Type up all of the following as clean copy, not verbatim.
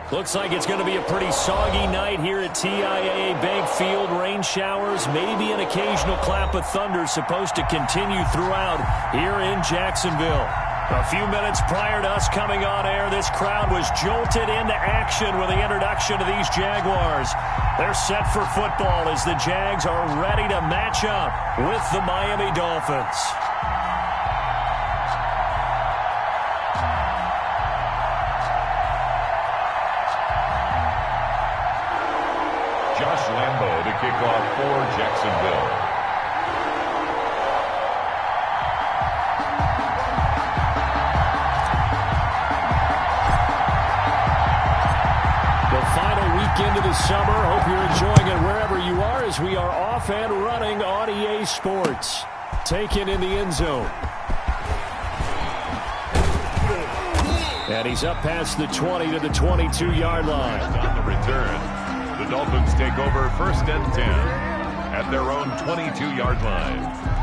Looks like it's going to be a pretty soggy night here at TIAA Bank Field. Rain showers, maybe an occasional clap of thunder supposed to continue throughout here in Jacksonville. A few minutes prior to us coming on air, this crowd was jolted into action with the introduction of these Jaguars. They're set for football as the Jags are ready to match up with the Miami Dolphins. Josh Lambo to kick off for Jacksonville. The final weekend of the summer. Hope you're enjoying it wherever you are as we are off and running on EA Sports. Taken in the end zone. And he's up past the 20 to the 22-yard line. On the return. The Dolphins take over 1st and 10 at their own 22-yard line.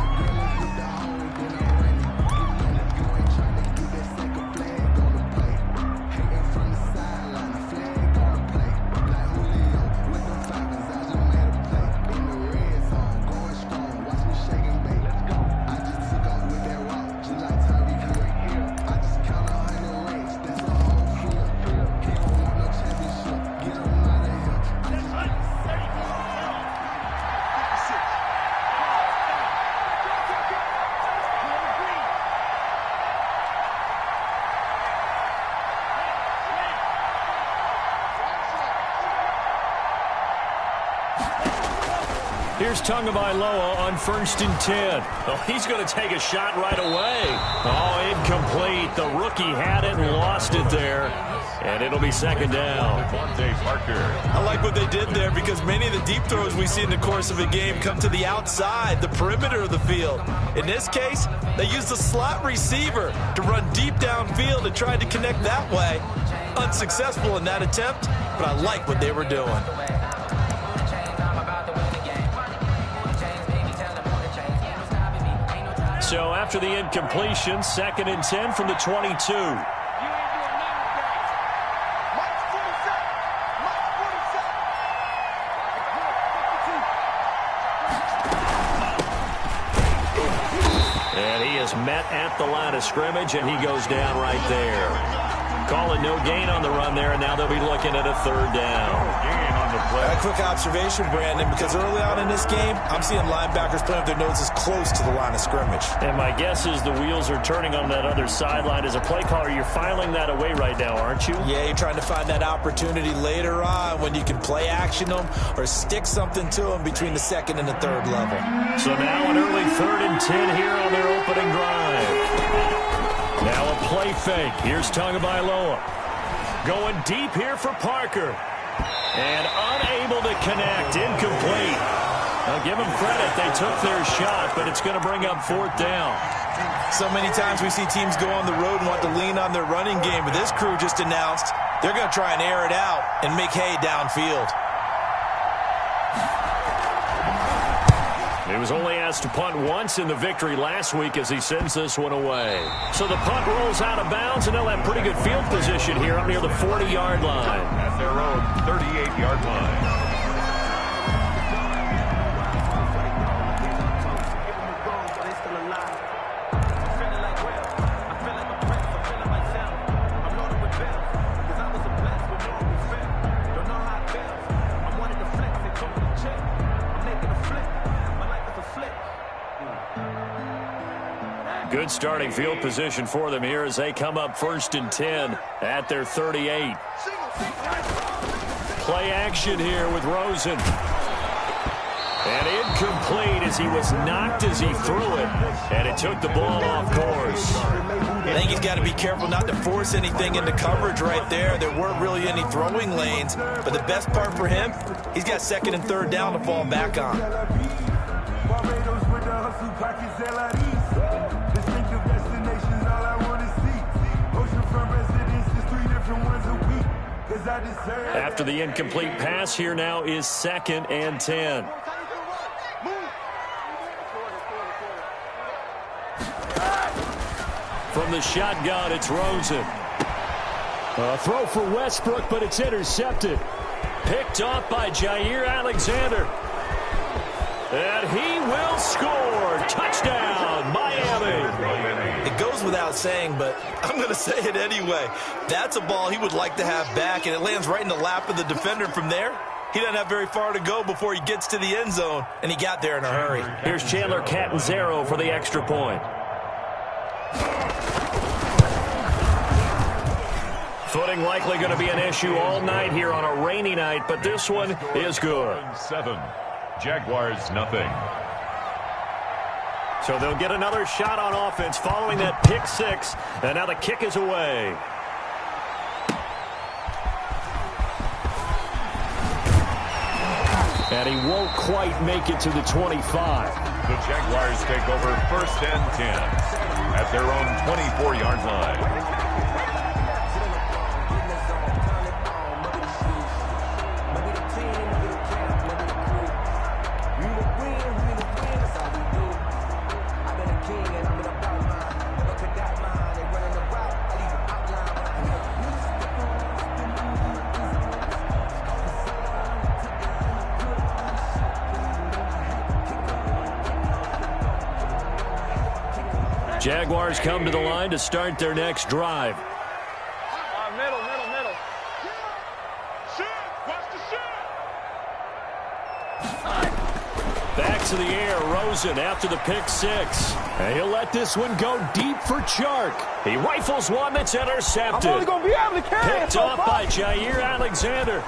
Here's Tagovailoa on 1st and 10. Oh, he's going to take a shot right away. Oh, incomplete. The rookie had it and lost it there. And it'll be 2nd down. I like what they did there because many of the deep throws we see in the course of a game come to the outside, the perimeter of the field. In this case, they used the slot receiver to run deep downfield and tried to connect that way. Unsuccessful in that attempt, but I like what they were doing. So after the incompletion, 2nd and 10 from the 22. And he is met at the line of scrimmage, and he goes down right there. Call it no gain on the run there, and now they'll be looking at a 3rd down. A quick observation, Brandon, because early on in this game, I'm seeing linebackers playing with their noses close to the line of scrimmage. And my guess is the wheels are turning on that other sideline. As a play caller, you're filing that away right now, aren't you? Yeah, you're trying to find that opportunity later on when you can play action them or stick something to them between the 2nd and the 3rd level. So now an early 3rd and 10 here on their opening drive. Now a play fake. Here's Tagovailoa. Going deep here for Parker. And unable to connect. Incomplete. Now give them credit. They took their shot, but it's going to bring up 4th down. So many times we see teams go on the road and want to lean on their running game, but this crew just announced they're going to try and air it out and make hay downfield. He was only asked to punt once in the victory last week as he sends this one away. So the punt rolls out of bounds, and they'll have pretty good field position here up near the 40-yard line. At their own 38-yard line. Good starting field position for them here as they come up 1st and 10 at their 38. Play action here with Rosen. And incomplete as he was knocked as he threw it. And it took the ball off course. I think he's got to be careful not to force anything into coverage right there. There weren't really any throwing lanes. But the best part for him, he's got 2nd and 3rd down to fall back on. After the incomplete pass, here now is 2nd and 10. From the shotgun, it's Rosen. A throw for Westbrook, but it's intercepted. Picked off by Jair Alexander. And he will score. Touchdown, Miami. It goes without saying, but I'm going to say it anyway. That's a ball he would like to have back, and it lands right in the lap of the defender from there. He doesn't have very far to go before he gets to the end zone, and he got there in a hurry. Here's Chandler Catanzaro for the extra point. Footing likely going to be an issue all night here on a rainy night, but this one is good. 7. Jaguars nothing. So they'll get another shot on offense following that pick six, and now the kick is away. And he won't quite make it to the 25. The Jaguars take over 1st and 10 at their own 24-yard line. Jaguars come to the line to start their next drive. Middle. Shoot! Watch the shoot! Back to the air, Rosen after the pick six. And he'll let this one go deep for Chark. He rifles one that's intercepted. I'm only going to be able to carry Picked off by Jair Alexander.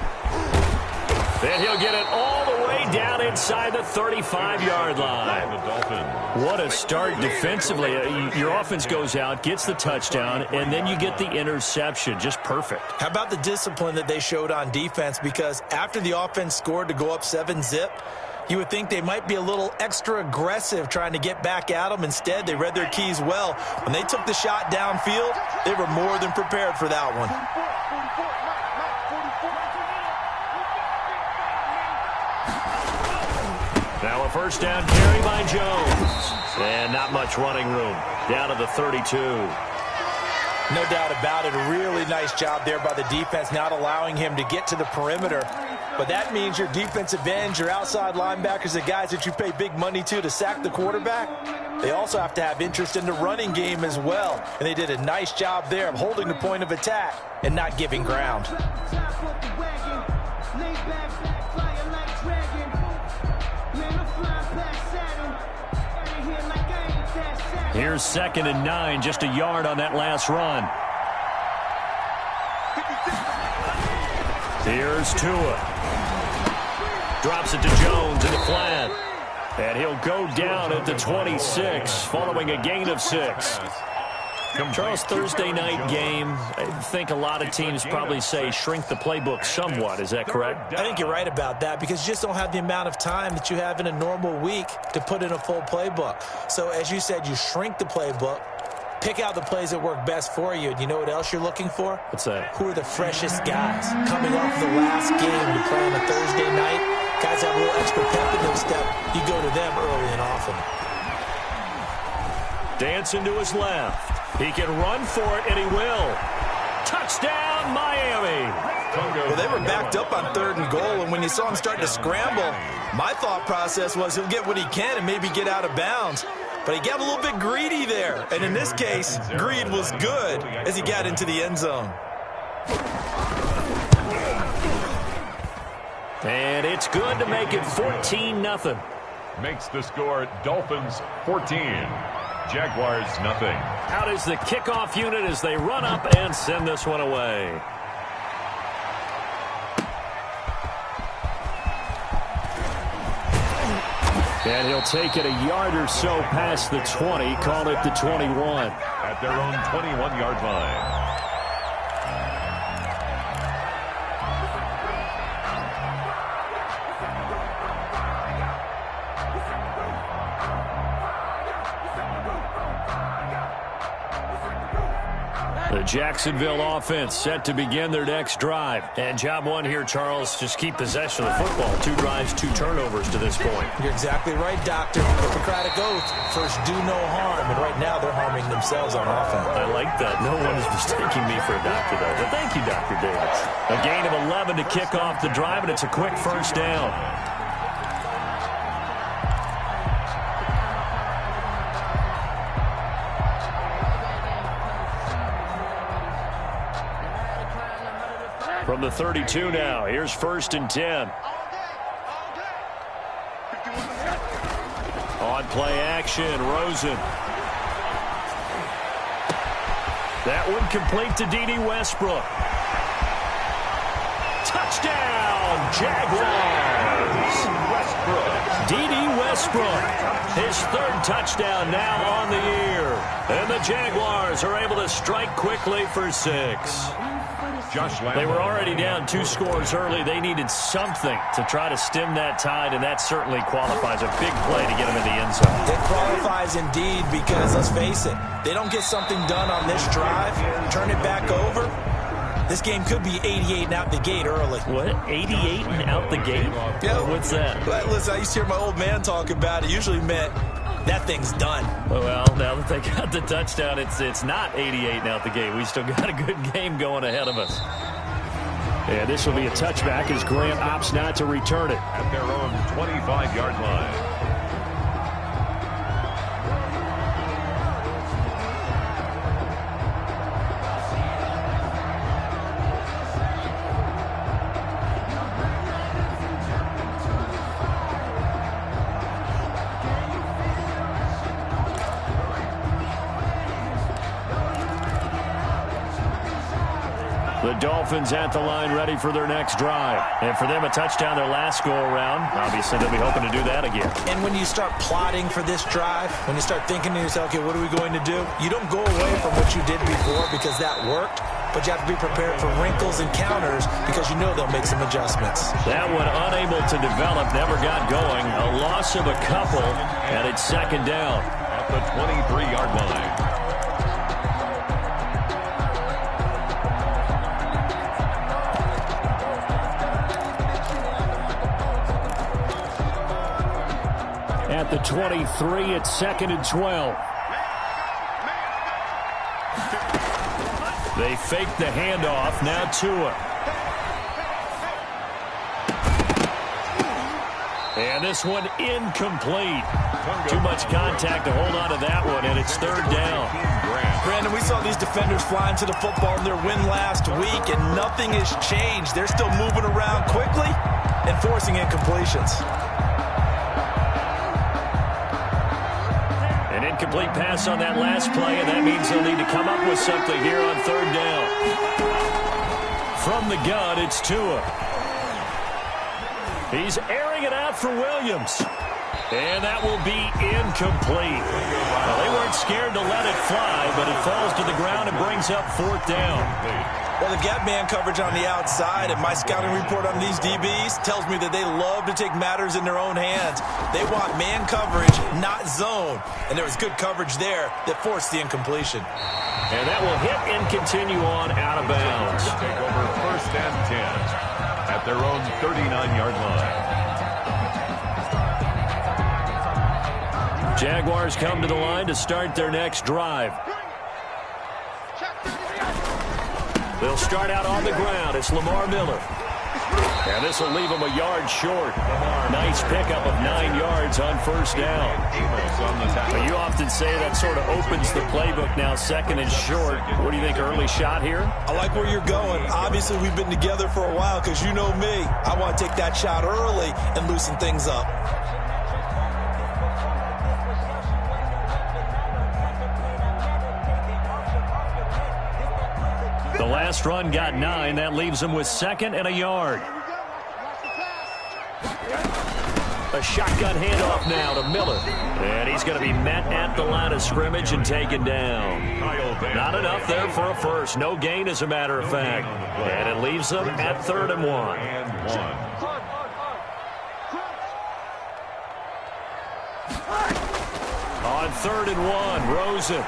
And he'll get it all the way down inside the 35-yard line. What a start defensively. Your offense goes out, gets the touchdown, and then you get the interception. Just perfect. How about the discipline that they showed on defense? Because after the offense scored to go up 7-zip, you would think they might be a little extra aggressive trying to get back at them. Instead, they read their keys well. When they took the shot downfield, they were more than prepared for that one. Now a first down carry by Jones. And not much running room. Down to the 32. No doubt about it. A really nice job there by the defense, not allowing him to get to the perimeter. But that means your defensive ends, your outside linebackers, the guys that you pay big money to sack the quarterback, they also have to have interest in the running game as well. And they did a nice job there of holding the point of attack and not giving ground. Here's 2nd and 9, just a yard on that last run. Here's Tua. Drops it to Jones in the flat. And he'll go down at the 26, following a gain of 6. Charles, Thursday night game, I think a lot of teams probably say shrink the playbook somewhat. Is that correct? I think you're right about that because you just don't have the amount of time that you have in a normal week to put in a full playbook. So as you said, you shrink the playbook, pick out the plays that work best for you. And you know what else you're looking for? What's that? Who are the freshest guys coming off the last game to play on a Thursday night? Guys have a little extra pep in their step. You go to them early and often. Dancing to his left. He can run for it, and he will. Touchdown, Miami. Well, they were backed up on 3rd and goal, and when you saw him start to scramble, my thought process was he'll get what he can and maybe get out of bounds. But he got a little bit greedy there. And in this case, greed was good as he got into the end zone. And it's good to make it 14-0. Makes the score Dolphins 14. Jaguars nothing. Out is the kickoff unit as they run up and send this one away. And he'll take it a yard or so past the 20, call it the 21. At their own 21-yard line. The Jacksonville offense set to begin their next drive. And job one here, Charles, just keep possession of the football. 2 drives, 2 turnovers to this point. You're exactly right, Doctor. Hippocratic oath. First, do no harm. And right now, they're harming themselves on offense. I like that. No one is mistaking me for a doctor, though. But thank you, Dr. Davis. A gain of 11 to kick off the drive, and it's a quick first down. From the 32 now, here's 1st and 10. On play action, Rosen. That one complete to D.D. Westbrook. Touchdown, Jaguars! D.D. Westbrook, his 3rd touchdown now on the year. And the Jaguars are able to strike quickly for 6. They were already down 2 scores early. They needed something to try to stem that tide, and that certainly qualifies a big play to get them in the end zone. It qualifies indeed because, let's face it, they don't get something done on this drive, turn it back over, this game could be 88 and out the gate early. What? 88 and out the gate? Yeah. What's that? Listen, I used to hear my old man talk about it. Usually meant that thing's done. Well, now that they got the touchdown, it's not 88 and out the gate. We still got a good game going ahead of us. And this will be a touchback as Grant opts not to return it. At their own 25-yard line. The Dolphins at the line ready for their next drive. And for them, a touchdown their last go-around. Obviously, they'll be hoping to do that again. And when you start plotting for this drive, when you start thinking to yourself, okay, what are we going to do? You don't go away from what you did before because that worked, but you have to be prepared for wrinkles and counters because you know they'll make some adjustments. That one unable to develop, never got going. A loss of a couple, and it's 2nd down. At the 23-yard line. At the 23, it's 2nd and 12. They fake the handoff. Now Tua. And this one incomplete. Too much contact to hold on to that one, and it's 3rd down. Brandon, we saw these defenders flying to the football in their win last week, and nothing has changed. They're still moving around quickly and forcing incompletions. An incomplete pass on that last play, and that means they'll need to come up with something here on 3rd down. From the gun, it's Tua. He's airing it out for Williams. And that will be incomplete. Well, they weren't scared to let it fly, but it falls to the ground and brings up 4th down. Well, the gap man coverage on the outside, and my scouting report on these DBs tells me that they love to take matters in their own hands. They want man coverage, not zone. And there was good coverage there that forced the incompletion. And that will hit and continue on out of bounds. Take over 1st and 10 at their own 39-yard line. Jaguars come to the line to start their next drive. They'll start out on the ground. It's Lamar Miller. And this will leave them a yard short. Nice pickup of 9 yards on 1st down. But you often say that sort of opens the playbook now, 2nd and short. What do you think, early shot here? I like where you're going. Obviously, we've been together for a while because you know me. I want to take that shot early and loosen things up. The last run got 9. That leaves them with 2nd and a yard. A shotgun handoff now to Miller. And he's going to be met at the line of scrimmage and taken down. Not enough there for a first. No gain, as a matter of fact. And it leaves them at 3rd and 1. On 3rd and 1, Rosen.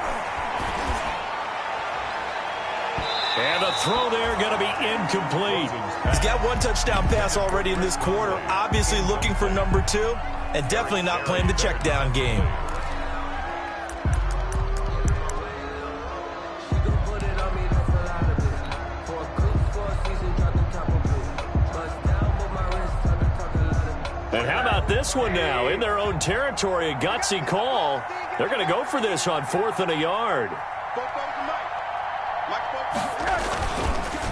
And the throw there going to be incomplete. He's got one touchdown pass already in this quarter, obviously looking for number 2, and definitely not playing the check down game. And how about this one now? In their own territory, a gutsy call. They're going to go for this on 4th and a yard.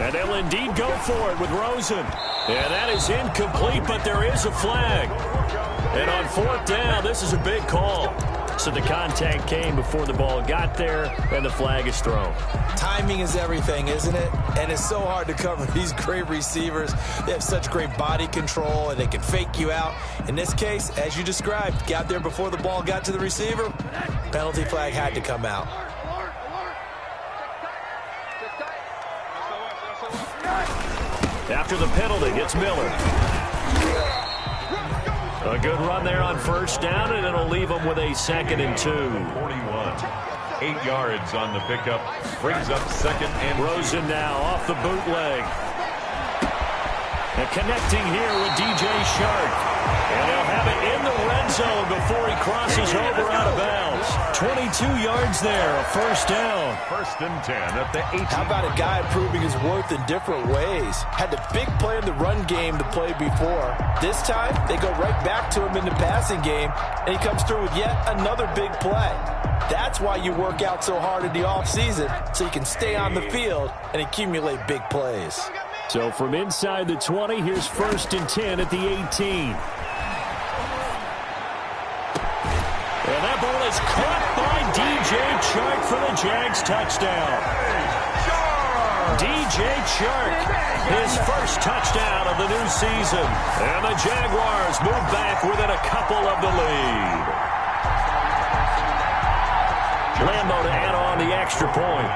And they'll indeed go for it with Rosen. And that is incomplete, but there is a flag. And on 4th down, this is a big call. So the contact came before the ball got there, and the flag is thrown. Timing is everything, isn't it? And it's so hard to cover these great receivers. They have such great body control, and they can fake you out. In this case, as you described, got there before the ball got to the receiver. Penalty flag had to come out. After the penalty, it's Miller. A good run there on 1st down, and it'll leave them with a 2nd and 2. 41. 8 yards on the pickup. Brings up 2nd and Rosen now off the bootleg. And connecting here with DJ Shark. And he'll have it in the red zone before he crosses over out of bounds. 22 yards there, a 1st down. 1st and 10 at the 18. How about a guy proving his worth in different ways? Had the big play in the run game to play before. This time, they go right back to him in the passing game, and he comes through with yet another big play. That's why you work out so hard in the offseason, so you can stay on the field and accumulate big plays. So from inside the 20, here's 1st and 10 at the 18. And that ball is caught by DJ Chark for the Jags touchdown. DJ Chark, his first touchdown of the new season. And the Jaguars move back within a couple of the lead. Lambo to add on the extra point.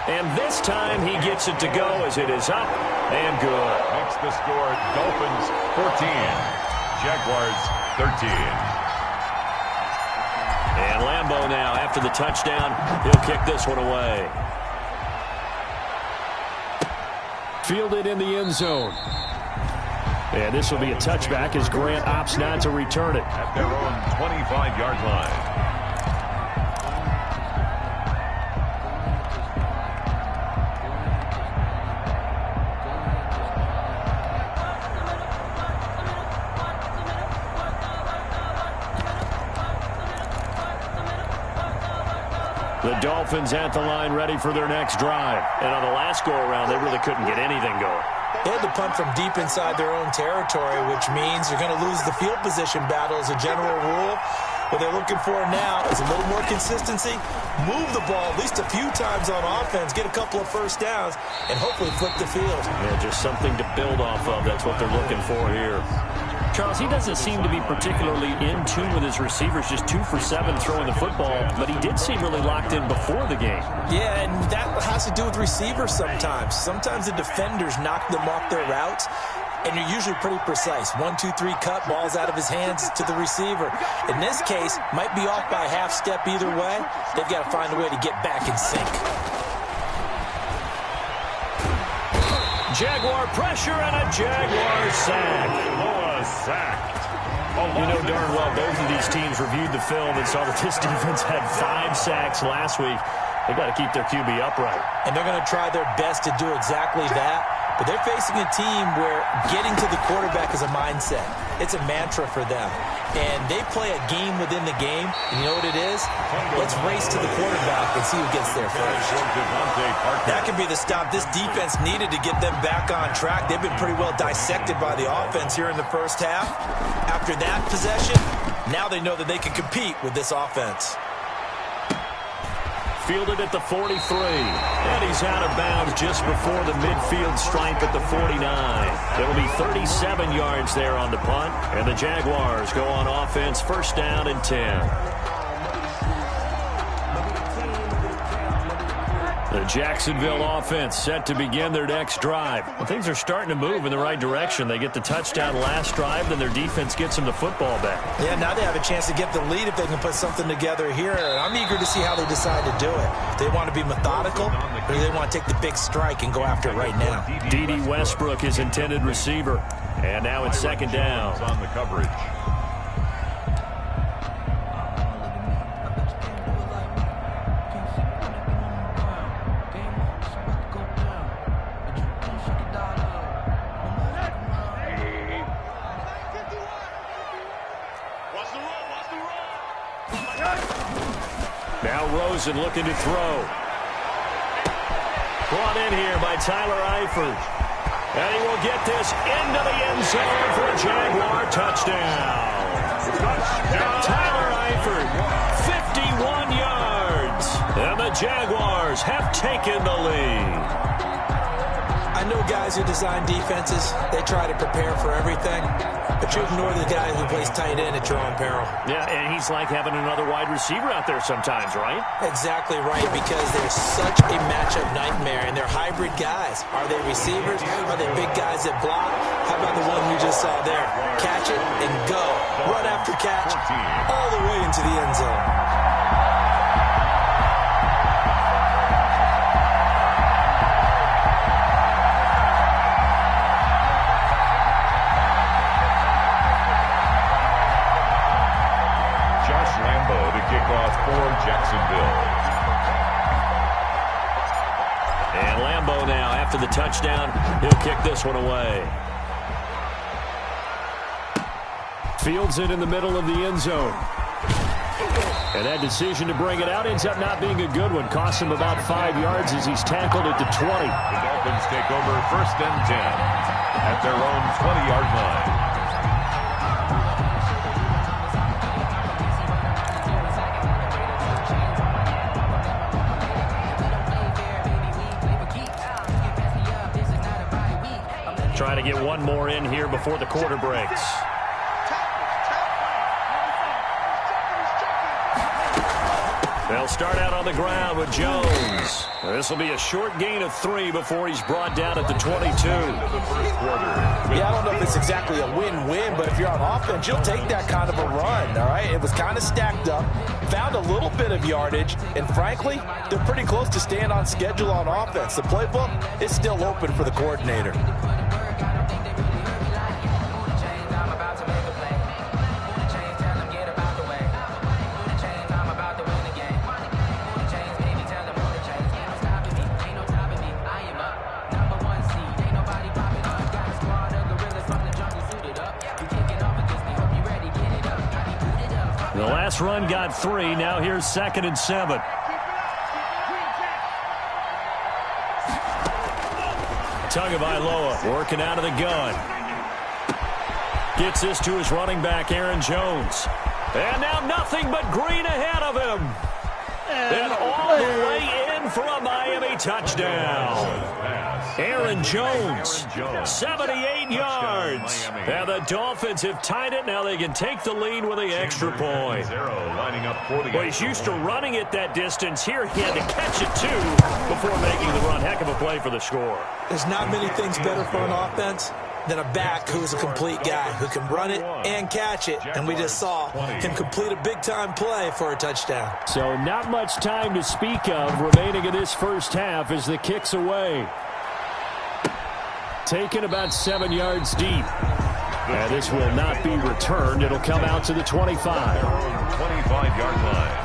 And this time he gets it to go as it is up and good. Makes the score Dolphins 14, Jaguars 13. And Lambo now after the touchdown, he'll kick this one away. Fielded in the end zone. And this will be a touchback as Grant opts not to return it. At their own 25-yard line. The Dolphins at the line ready for their next drive. And on the last go-around, they really couldn't get anything going. They had to punt from deep inside their own territory, which means you're going to lose the field position battle as a general rule. What they're looking for now is a little more consistency, move the ball at least a few times on offense, get a couple of 1st downs, and hopefully flip the field. Yeah, just something to build off of. That's what they're looking for here. Charles, he doesn't seem to be particularly in tune with his receivers, just 2 for 7 throwing the football, but he did seem really locked in before the game. Yeah, and that has to do with receivers sometimes. Sometimes the defenders knock them off their routes, and you're usually pretty precise. 1, 2, 3 cut, ball's out of his hands to the receiver. In this case, might be off by a half step either way. They've got to find a way to get back in sync. Jaguar pressure and a Jaguar sack. Sacked. You know darn well both of these teams reviewed the film and saw that this defense had 5 sacks last week. They've got to keep their QB upright. And they're going to try their best to do exactly that. But they're facing a team where getting to the quarterback is a mindset. It's a mantra for them. And they play a game within the game. And you know what it is? Let's race to the quarterback and see who gets there first. That could be the stop this defense needed to get them back on track. They've been pretty well dissected by the offense here in the first half. After that possession, now they know that they can compete with this offense. Fielded at the 43. And he's out of bounds just before the midfield stripe at the 49. It'll be 37 yards there on the punt. And the Jaguars go on offense, 1st down and 10. The Jacksonville offense set to begin their next drive. Well, things are starting to move in the right direction. They get the touchdown last drive, then their defense gets them the football back. Yeah, now they have a chance to get the lead if they can put something together here. I'm eager to see how they decide to do it. They want to be methodical, or do they want to take the big strike and go after it right now? D.D. Westbrook is intended receiver. And now it's second down. On the coverage. Now Rosen looking to throw. Brought in here by Tyler Eifert. And he will get this into the end zone for a Jaguar touchdown. Tyler Eifert, 51 yards. And the Jaguars have taken the lead. I know guys who design defenses, they try to prepare for everything, but you ignore the guy who plays tight end at your own peril. Yeah, and he's like having another wide receiver out there sometimes, right? Exactly right, because they're such a matchup nightmare, and they're hybrid guys. Are they receivers? Are they big guys that block? How about the one we just saw there? Catch it and go. Run after catch all the way into the end zone. Jacksonville. And Lambeau now, after the touchdown, he'll kick this one away. Fields it in the middle of the end zone. And that decision to bring it out ends up not being a good one. Costs him about 5 yards as he's tackled at the 20. The Dolphins take over first and 10 at their own 20-yard line. Trying to get one more in here before the quarter breaks. They'll start out on the ground with Jones. This will be a short gain of 3 before he's brought down at the 22. Yeah, I don't know if it's exactly a win-win, but if you're on offense, you'll take that kind of a run, all right? It was kind of stacked up, found a little bit of yardage, and frankly, they're pretty close to staying on schedule on offense. The playbook is still open for the coordinator. The last run got 3. Now here's 2nd and 7. Tagovailoa working out of the gun. Gets this to his running back, Aaron Jones. And now nothing but green ahead of him. And all the way in for a Miami touchdown. Aaron Jones, 78 yards. And the Dolphins have tied it. Now they can take the lead with the extra point. Well, he's used to running it that distance. Here he had to catch it, too, before making the run. Heck of a play for the score. There's not many things better for an offense than a back who's a complete guy who can run it and catch it. And we just saw him complete a big-time play for a touchdown. So not much time to speak of remaining in this first half as the kick's away. Taken about 7 yards deep. And this will not be returned. It'll come out to the 25. 25-yard line.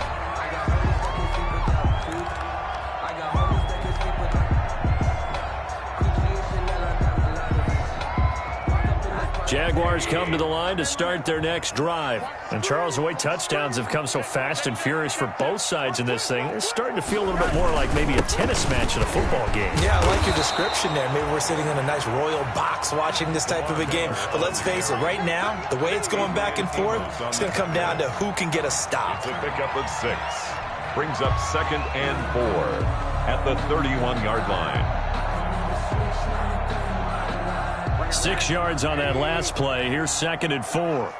Jaguars come to the line to start their next drive. And Charles, the way touchdowns have come so fast and furious for both sides in this thing, it's starting to feel a little bit more like maybe a tennis match in a football game. Yeah, I like your description there. Maybe we're sitting in a nice royal box watching this type of a game. But let's face it, right now, the way it's going back and forth, it's going to come down to who can get a stop. To pick up at 6. Brings up 2nd and 4 at the 31-yard line. 6 yards on that last play. Here's 2nd and 4.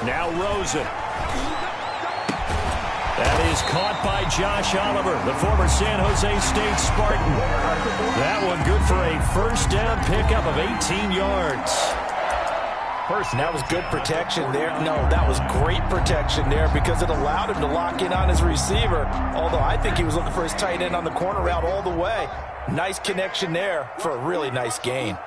Now Rosen. That is caught by Josh Oliver, the former San Jose State Spartan. That one good for a first down pickup of 18 yards. And that was good protection there. No, that was great protection there because it allowed him to lock in on his receiver. Although I think he was looking for his tight end on the corner route all the way. Nice connection there for a really nice gain.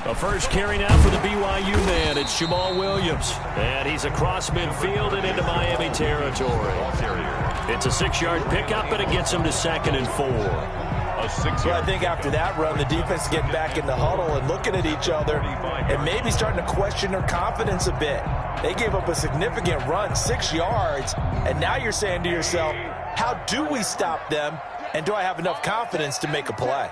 The first carry now for the BYU man. It's Jamal Williams. And he's across midfield and into Miami territory. It's a 6-yard pickup, and it gets him to 2nd and 4. So I think after that run, the defense is getting back in the huddle and looking at each other and maybe starting to question their confidence a bit. They gave up a significant run, 6 yards, and now you're saying to yourself, how do we stop them, and do I have enough confidence to make a play?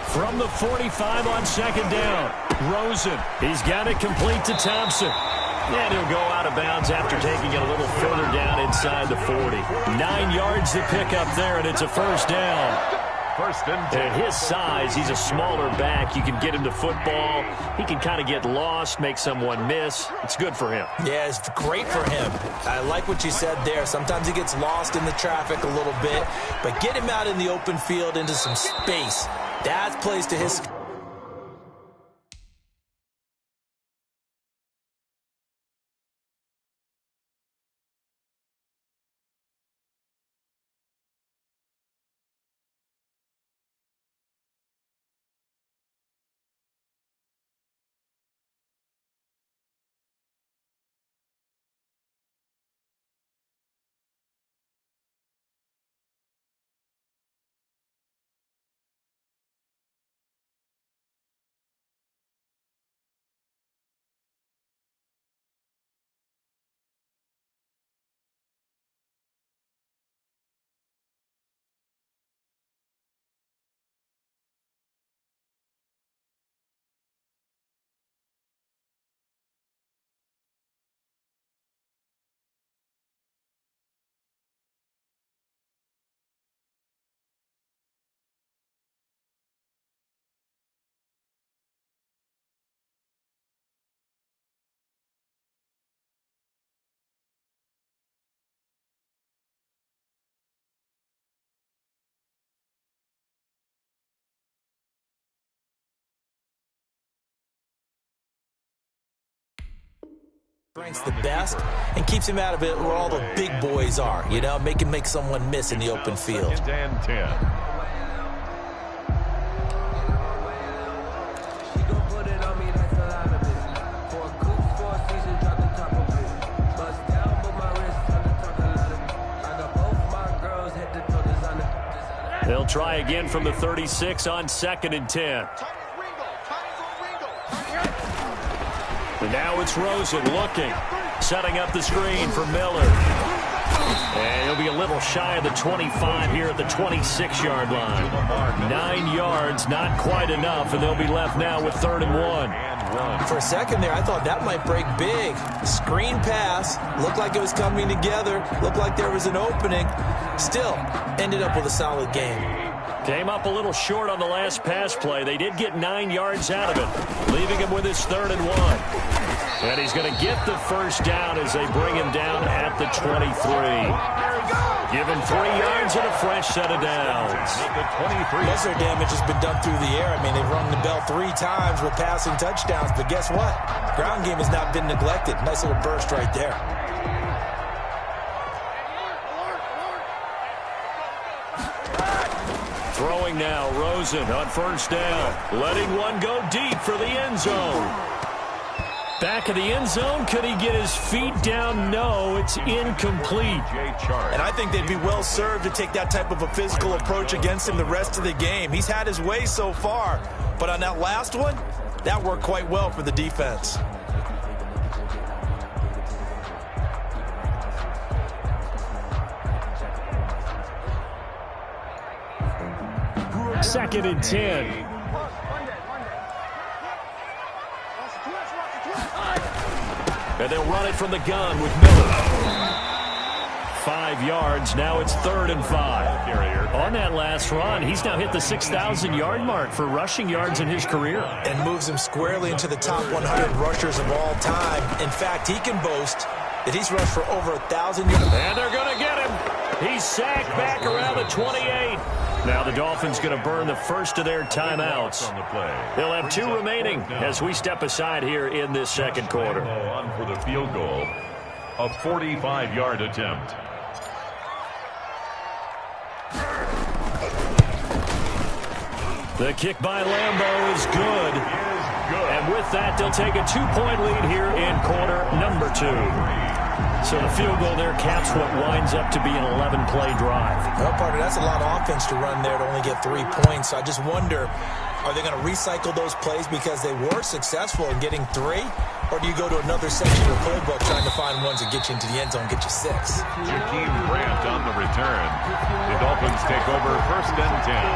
From the 45 on 2nd down, Rosen. He's got it complete to Thompson. And he'll go out of bounds after taking it a little further down inside the 40. 9 yards to pick up there, and it's a first down. First and 10. At his size, he's a smaller back. You can get him to football. He can kind of get lost, make someone miss. It's good for him. Yeah, it's great for him. I like what you said there. Sometimes he gets lost in the traffic a little bit, but get him out in the open field into some space. That plays to his... Strength's the best and keeps him out of it where all the big boys are, you know, make someone miss in the open field. 2nd and 10. They'll try again from the 36 on 2nd and 10. And now it's Rosen looking, setting up the screen for Miller. And he'll be a little shy of the 25 here at the 26-yard line. 9 yards, not quite enough, and they'll be left now with 3rd and 1. For a second there, I thought that might break big. Screen pass, looked like it was coming together, looked like there was an opening. Still, ended up with a solid game. Came up a little short on the last pass play. They did get 9 yards out of it, leaving him with his 3rd and 1. And he's going to get the first down as they bring him down at the 23. Give him 3 yards and a fresh set of downs. Most of their damage has been done through the air. I mean, they've rung the bell 3 times with passing touchdowns, but guess what? Ground game has not been neglected. Nice little burst right there. Throwing now, Rosen on first down. Letting one go deep for the end zone. Back of the end zone. Could he get his feet down? No, it's incomplete. And I think they'd be well served to take that type of a physical approach against him the rest of the game. He's had his way so far, but on that last one, that worked quite well for the defense. Second and 10. And they'll run it from the gun with Miller. 5 yards. Now it's 3rd and 5. On that last run, he's now hit the 6,000-yard mark for rushing yards in his career. And moves him squarely into the top 100 rushers of all time. In fact, he can boast that he's rushed for over 1,000 yards. And they're going to get him. He's sacked back around the 28. Now the Dolphins going to burn the first of their timeouts. They'll have 2 remaining as we step aside here in this second quarter. On for the field goal, a 45-yard attempt. The kick by Lambeau is good. And with that, they'll take a 2-point lead here in quarter number 2. So the field goal there caps what winds up to be an 11-play drive. Well, partner, that's a lot of offense to run there to only get 3 points. So I just wonder, are they going to recycle those plays because they were successful in getting 3? Or do you go to another section of the playbook trying to find ones that get you into the end zone, get you 6? Jakeem Grant on the return. The Dolphins take over 1st and 10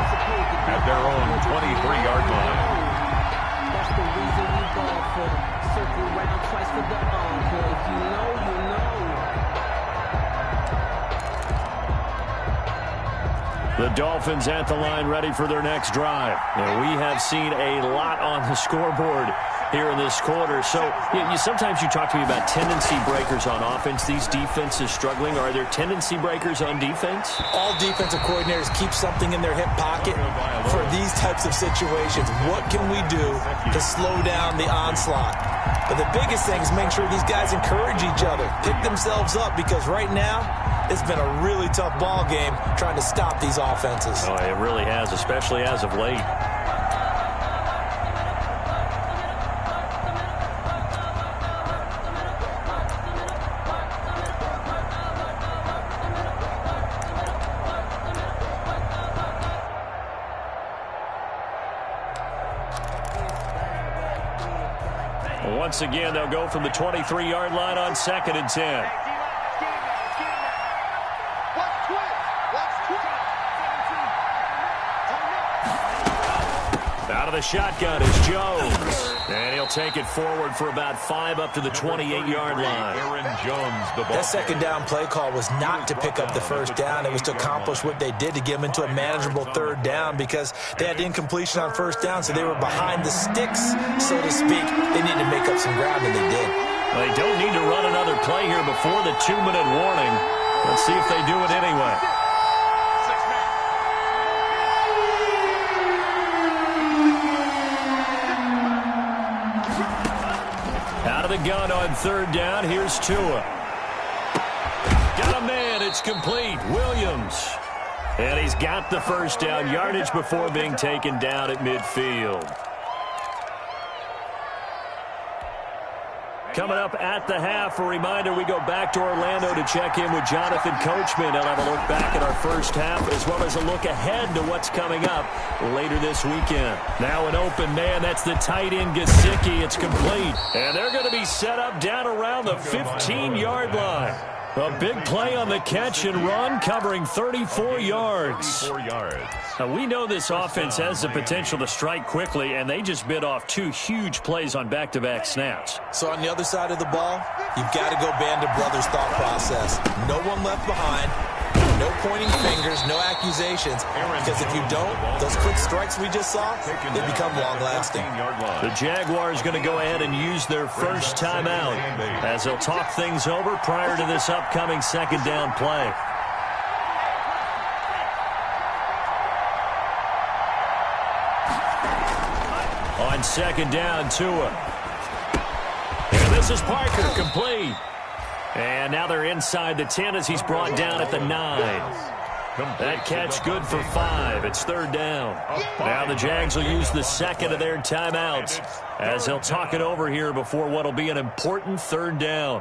at their own 23-yard line. That's the reason we ball for them. Circle around twice for the encore. If you know, you know. The Dolphins at the line ready for their next drive. And we have seen a lot on the scoreboard here in this quarter. So sometimes you talk to me about tendency breakers on offense. These defenses struggling. Are there tendency breakers on defense? All defensive coordinators keep something in their hip pocket for these types of situations. What can we do to slow down the onslaught? But the biggest thing is make sure these guys encourage each other, pick themselves up, because right now it's been a really tough ball game trying to stop these offenses. Oh, it really has, especially as of late. Once again, they'll go from the 23-yard line on 2nd and 10. Out of the shotgun is Jones. And he'll take it forward for about 5 up to the 28-yard line. Aaron Jones, the ball. That second down play call was not to pick up the first down. It was to accomplish what they did, to get them into a manageable 3rd down, because they had incompletion on 1st down, so they were behind the sticks, so to speak. They needed to make up some ground, and they did. Well, they don't need to run another play here before the 2-minute warning. Let's see if they do it anyway. The gun on 3rd down. Here's Tua. Got a man. It's complete. Williams. And he's got the first down. Yardage before being taken down at midfield. Coming up at the half, a reminder, we go back to Orlando to check in with Jonathan Coachman. He'll have a look back at our first half, as well as a look ahead to what's coming up later this weekend. Now an open man, that's the tight end Gesicki. It's complete. And they're going to be set up down around the 15-yard line. A big play on the catch and run, covering 34 yards. 34 yards. Now, we know this offense has the potential to strike quickly, and they just bit off 2 huge plays on back-to-back snaps. So on the other side of the ball, you've got to go band of brothers thought process. No one left behind. No pointing fingers, no accusations, because if you don't, those quick strikes we just saw, they become long-lasting. The Jaguars going to go ahead and use their first timeout as they'll talk things over prior to this upcoming 2nd down play. On 2nd down, Tua. And this is Parker, complete. And now they're inside the 10 as he's brought down at the 9. That catch good for 5. It's 3rd down. Now the Jags will use the 2nd of their timeouts as they'll talk it over here before what will be an important 3rd down.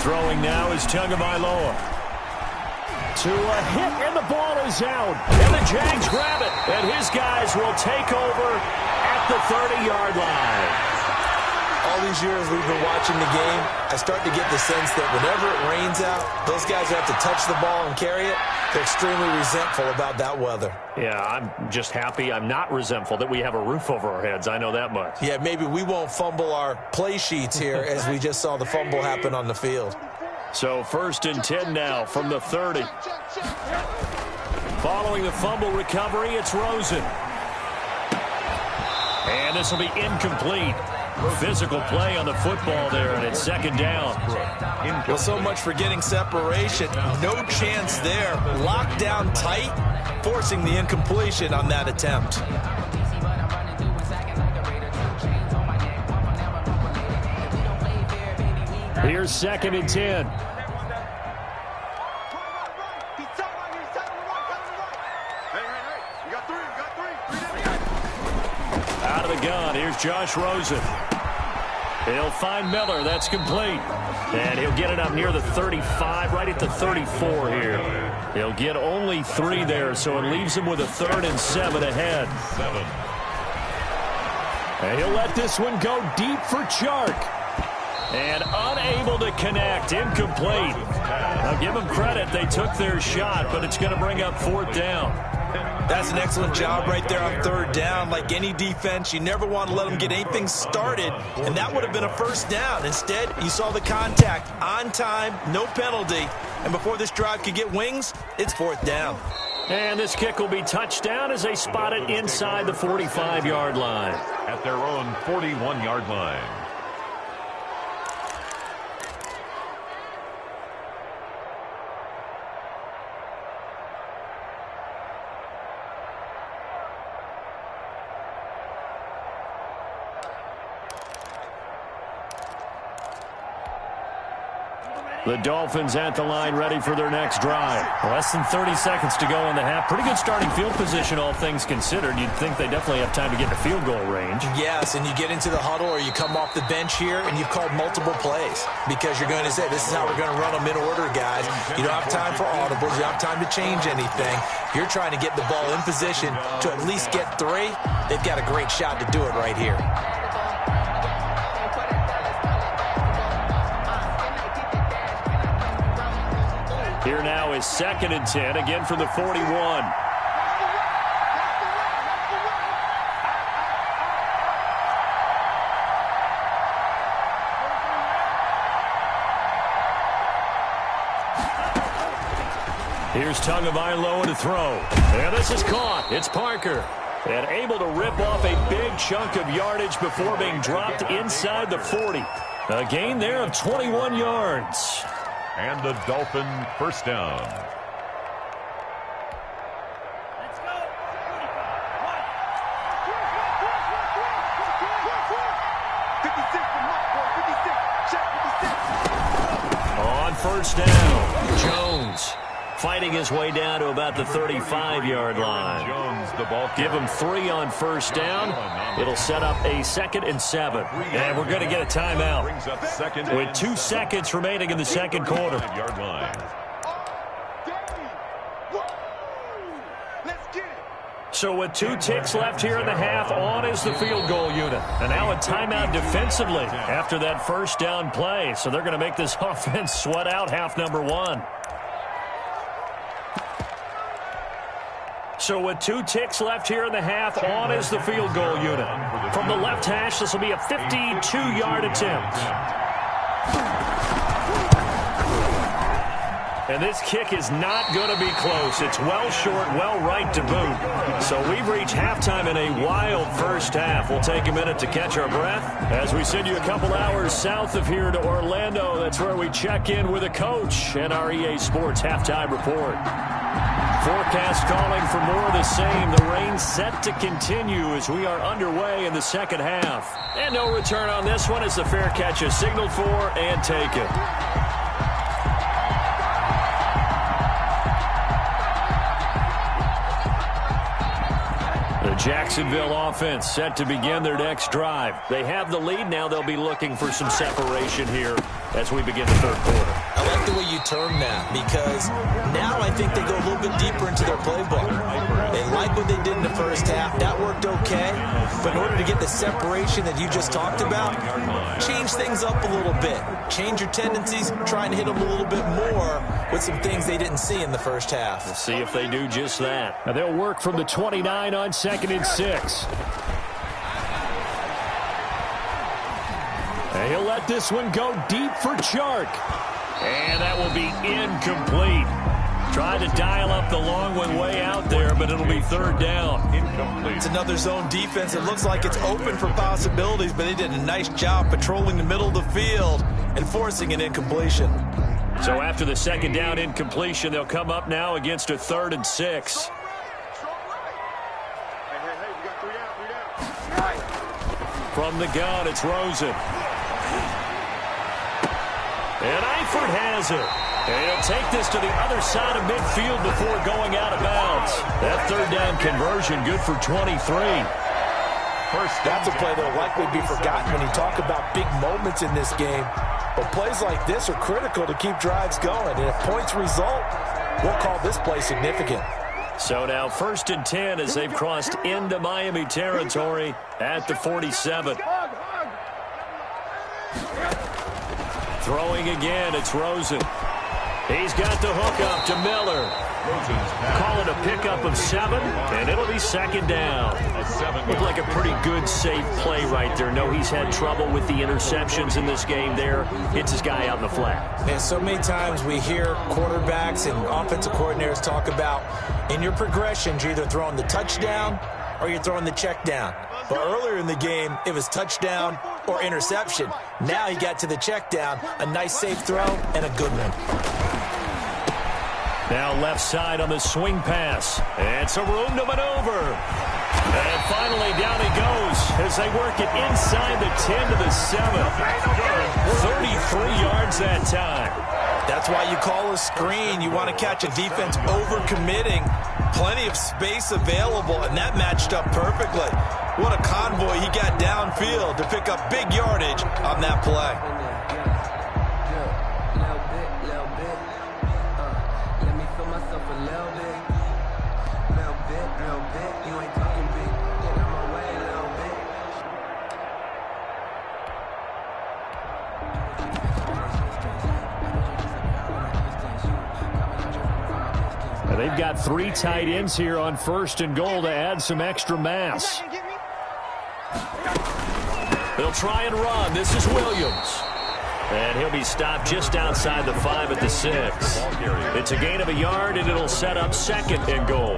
Throwing now is Tagovailoa. To a hit, and the ball is out. And the Jags grab it. And his guys will take over at the 30-yard line. All these years we've been watching the game, I start to get the sense that whenever it rains out, those guys who have to touch the ball and carry it, they're extremely resentful about that weather. Yeah, I'm just happy I'm not resentful that we have a roof over our heads. I know that much. Yeah, maybe we won't fumble our play sheets here as we just saw the fumble happen on the field. So 1st and 10 now from the 30. Following the fumble recovery, it's Rosen. And this will be incomplete. Physical play on the football there, and it's 2nd down. Well, so much for getting separation. No chance there. Locked down tight, forcing the incompletion on that attempt. Here's 2nd and 10. Out of the gun, here's Josh Rosen. He'll find Miller. That's complete. And he'll get it up near the 35, right at the 34 here. He'll get only 3 there, so it leaves him with a 3rd and 7 ahead. And he'll let this one go deep for Chark. And unable to connect. Incomplete. Now give them credit. They took their shot, but it's going to bring up 4th down. That's an excellent job right there on 3rd down. Like any defense, you never want to let them get anything started, and that would have been a 1st down. Instead, you saw the contact on time, no penalty, and before this drive could get wings, it's 4th down. And this kick will be touchdown as they spot it inside the 45-yard line. At their own 41-yard line. The Dolphins at the line, ready for their next drive. Less than 30 seconds to go in the half. Pretty good starting field position, all things considered. You'd think they definitely have time to get to field goal range. Yes, and you get into the huddle or you come off the bench here and you've called multiple plays because you're going to say, this is how we're going to run them in order, guys. You don't have time for audibles. You don't have time to change anything. You're trying to get the ball in position to at least get 3. They've got a great shot to do it right here. Here now is 2nd and 10, again from the 41. Here's Tagovailoa to throw. And this is caught. It's Parker. And able to rip off a big chunk of yardage before being dropped inside the 40. A gain there of 21 yards. And the Dolphin 1st down. Let's go. 56 from Mark, 56. Check 56. On 1st down, Jones fighting his way down to about the 35-yard line. Jones, the ball. Give him 3 on 1st down. It'll set up a 2nd and 7. And we're going to get a timeout with 2 seconds remaining in the 2nd quarter. Yard line. Let's get it. So with 2 ticks left here in the half, on is the field goal unit. And now a timeout defensively after that 1st down play. So they're going to make this offense sweat out half number 1. So with 2 ticks left here in the half, on is the field goal unit. From the left hash, this will be a 52-yard attempt. And this kick is not going to be close. It's well short, well right to boot. So we've reached halftime in a wild first half. We'll take a minute to catch our breath as we send you a couple hours south of here to Orlando. That's where we check in with a coach and our EA Sports halftime report. Forecast calling for more of the same. The rain set to continue as we are underway in the 2nd half. And no return on this one as the fair catch is signaled for and taken. The Jacksonville offense set to begin their next drive. They have the lead. Now they'll be looking for some separation here as we begin the 3rd quarter. I like the way you term that because now I think they go a little bit deeper into their playbook. They like what they did in the first half. That worked okay. But in order to get the separation that you just talked about, change things up a little bit. Change your tendencies, try and hit them a little bit more with some things they didn't see in the first half. We'll see if they do just that. Now they'll work from the 29 on 2nd and 6. And he'll let this one go deep for Chark. And that will be incomplete. Trying to dial up the long one way out there, but it'll be 3rd down. Incomplete. It's another zone defense. It looks like it's open for possibilities, but they did a nice job patrolling the middle of the field and forcing an incompletion. So after the 2nd down incompletion, they'll come up now against a 3rd and 6. From the gun, it's Rosen. And Eifert has it. And he'll take this to the other side of midfield before going out of bounds. That 3rd down conversion good for 23. That's a play that will likely be forgotten when you talk about big moments in this game. But plays like this are critical to keep drives going. And if points result, we'll call this play significant. So now 1st and 10 as they've crossed into Miami territory at the 47. Throwing again, it's Rosen. He's got the hook up to Miller. Call it a pickup of 7, and it'll be 2nd down. Looked like a pretty good, safe play right there. No, he's had trouble with the interceptions in this game there. Hits his guy out in the flat. Man, so many times we hear quarterbacks and offensive coordinators talk about in your progressions, you're either throwing the touchdown or you're throwing the check down. But earlier in the game, it was touchdown or interception. Now he got to the check down, a nice safe throw, and a good one. Now left side on the swing pass. And some room to maneuver. And finally down he goes as they work it inside the 10 to the 7. 33 yards that time. That's why you call a screen. You want to catch a defense over-committing. Plenty of space available, and that matched up perfectly. What a convoy he got downfield to pick up big yardage on that play. They've got 3 tight ends here on 1st and goal to add some extra mass. They'll try and run. This is Williams. And he'll be stopped just outside the 5 at the 6. It's a gain of a yard, and it'll set up 2nd and goal.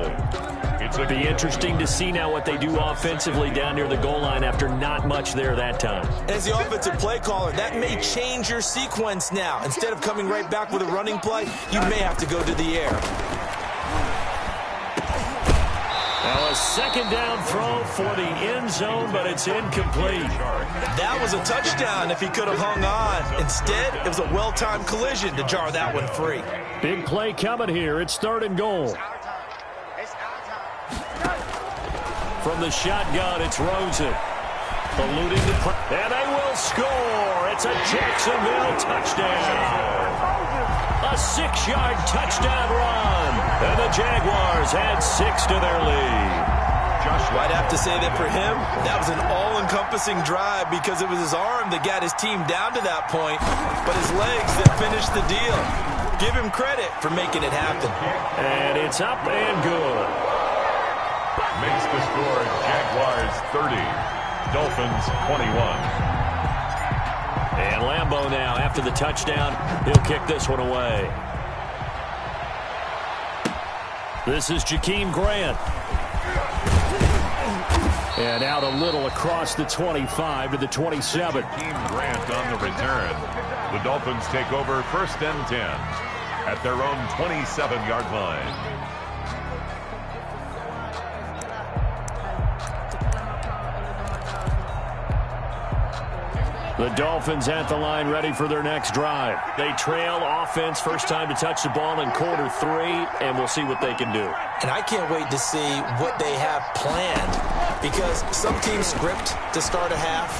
It'll be interesting to see now what they do offensively down near the goal line after not much there that time. As the offensive play caller, that may change your sequence now. Instead of coming right back with a running play, you may have to go to the air. Now a 2nd down throw for the end zone, but it's incomplete. That was a touchdown if he could have hung on. Instead, it was a well-timed collision to jar that one free. Big play coming here. It's 3rd and goal. From the shotgun, it's Rosen. Alluding to and they will score. It's a Jacksonville touchdown. A 6-yard touchdown run. And the Jaguars add 6 to their lead. I'd have to say that for him, that was an all-encompassing drive because it was his arm that got his team down to that point, but his legs that finished the deal. Give him credit for making it happen. And it's up and good. Makes the score Jaguars 30, Dolphins 21. And Lambeau now, after the touchdown, he'll kick this one away. This is Jakeem Grant. And out a little across the 25 to the 27. Jakeem Grant on the return. The Dolphins take over 1st and 10 at their own 27-yard line. The Dolphins at the line ready for their next drive. They trail offense first time to touch the ball in quarter 3, and we'll see what they can do. And I can't wait to see what they have planned because some teams script to start a half.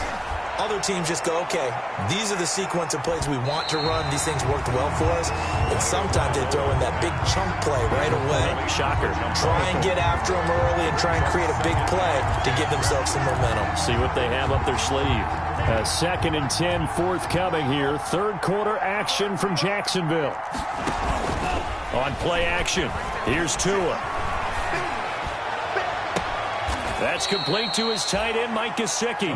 other teams just go, okay, these are the sequence of plays we want to run. These things worked well for us. And sometimes they throw in that big chunk play right away. Shocker. Try and get after them early and try and create a big play to give themselves some momentum. See what they have up their sleeve. 2nd and 10 forthcoming here. Third quarter action from Jacksonville. On play action, here's Tua. That's complete to his tight end, Mike Gesicki.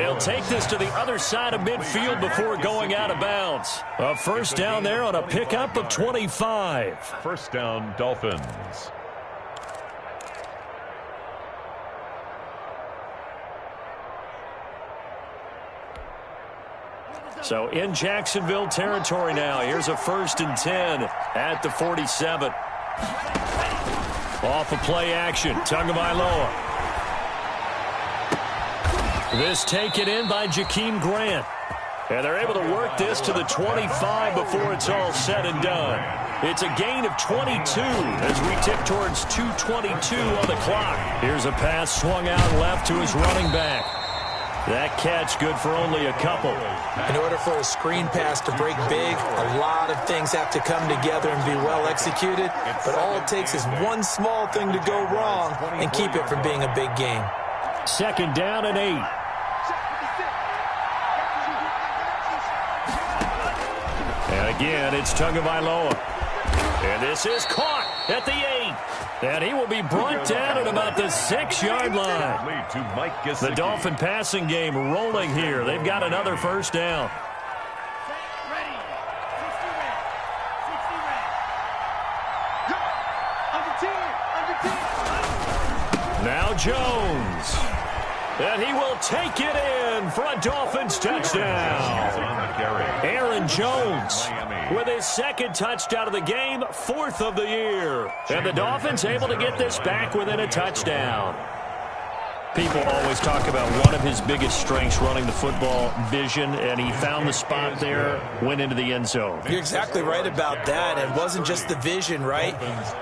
He'll take this to the other side of midfield before going out of bounds. A first down there on a pickup of 25. First down, Dolphins. So in Jacksonville territory now. Here's a 1st and 10 at the 47. Off of play action, Tagovailoa. This taken in by Jakeem Grant. And they're able to work this to the 25 before it's all said and done. It's a gain of 22 as we tip towards 2:22 on the clock. Here's a pass swung out left to his running back. That catch good for only a couple. In order for a screen pass to break big, a lot of things have to come together and be well executed. But all it takes is one small thing to go wrong and keep it from being a big game. 2nd down and 8. And again, it's Tagovailoa. And this is caught at the 8. And he will be brought down at about the 6-yard line. The Dolphin passing game rolling here. They've got another first down. Now Jones. And he will take it in for a Dolphins touchdown. Aaron Jones with his 2nd touchdown of the game, 4th of the year. And the Dolphins able to get this back within a touchdown. People always talk about one of his biggest strengths, running the football, vision, and he found the spot there, went into the end zone. You're exactly right about that. It wasn't just the vision, right?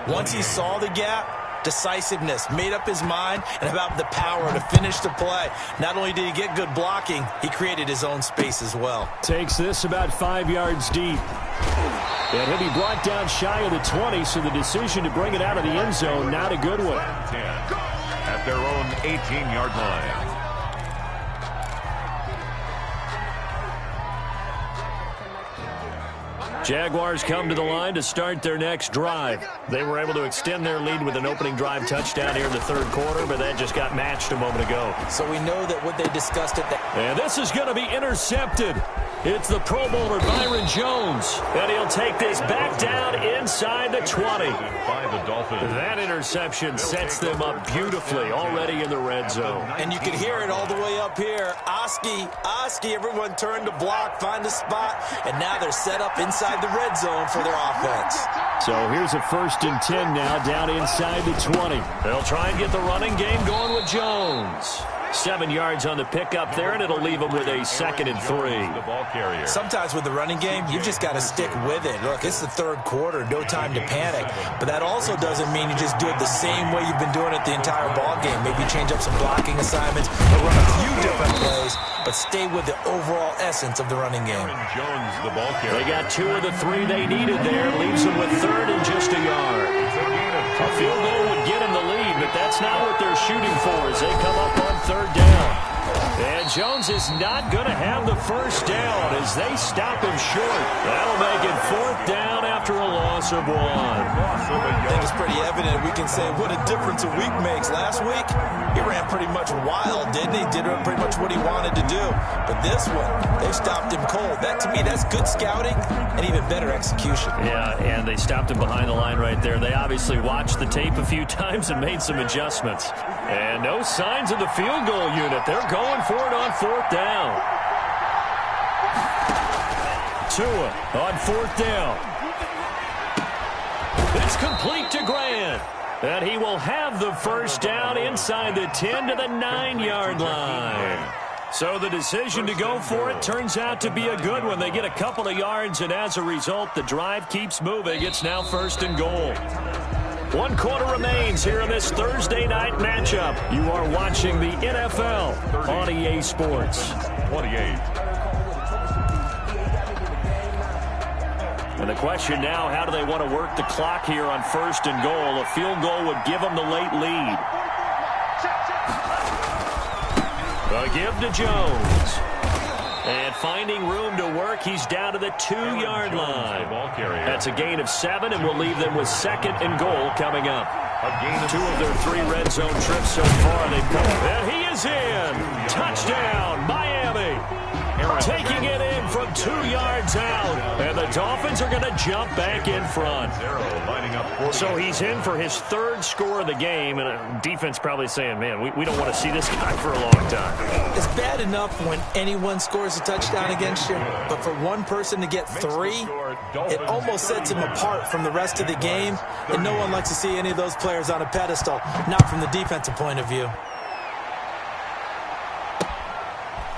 Once he saw the gap, decisiveness, made up his mind, and about the power to finish the play. Not only did he get good blocking, he created his own space as well. Takes this about 5 yards deep. And he'll be brought down shy of the 20, so the decision to bring it out of the end zone, not a good one. At their own 18-yard line. Jaguars come to the line to start their next drive. They were able to extend their lead with an opening drive touchdown here in the 3rd quarter, but that just got matched a moment ago. So we know that what they discussed at the... And this is going to be intercepted. It's the Pro Bowler Byron Jones, and he'll take this back down inside the 20. By the Dolphins. That interception sets them up beautifully already in the red zone. And you can hear it all the way up here. Oski, everyone turned to block, find a spot, and now they're set up inside the red zone for their offense. So here's a 1st and 10 now down inside the 20. They'll try and get the running game going with Jones. 7 yards on the pickup there, and it'll leave them with a 2nd and 3. Sometimes with the running game, you've just got to stick with it. Look, it's the 3rd quarter, no time to panic. But that also doesn't mean you just do it the same way you've been doing it the entire ball game. Maybe change up some blocking assignments or run a few different plays, but stay with the overall essence of the running game. Jones, the ball carrier. They got 2 of the 3 they needed there. Leaves them with 3rd and just a yard. A field goal would get them the lead, but that's not what they're shooting for as they come up on 3rd down. And Jones is not going to have the first down as they stop him short. That'll make it 4th down after a loss of 1. I think it's pretty evident. We can say what a difference a week makes. Last week, he ran pretty much wild, didn't he? Did pretty much what he wanted to do. But this one, they stopped him cold. That, to me, that's good scouting and even better execution. Yeah, and they stopped him behind the line right there. They obviously watched the tape a few times and made some adjustments. And no signs of the field goal unit. They're going for it on 4th down. Tua on 4th down. It's complete to Grant. And he will have the first down inside the 10 to the 9-yard line. So the decision to go for it turns out to be a good one. They get a couple of yards, and as a result, the drive keeps moving. It's now 1st and goal. 1 quarter remains here in this Thursday night matchup. You are watching the NFL on EA Sports. 28. And the question now, how do they want to work the clock here on 1st and goal? A field goal would give them the late lead. A give to Jones. And finding room to work, he's down to the 2-yard line. That's a gain of 7, and we'll leave them with 2nd and goal coming up. 2 of their 3 red zone trips so far, they've come. And he is in. Touchdown, Miami. Taking it in from 2 yards out. And the Dolphins are going to jump back in front. So he's in for his 3rd score of the game. And defense probably saying, man, we don't want to see this guy for a long time. It's bad enough when anyone scores a touchdown against you. But for one person to get 3, it almost sets him apart from the rest of the game. And no one likes to see any of those players on a pedestal, not from the defensive point of view.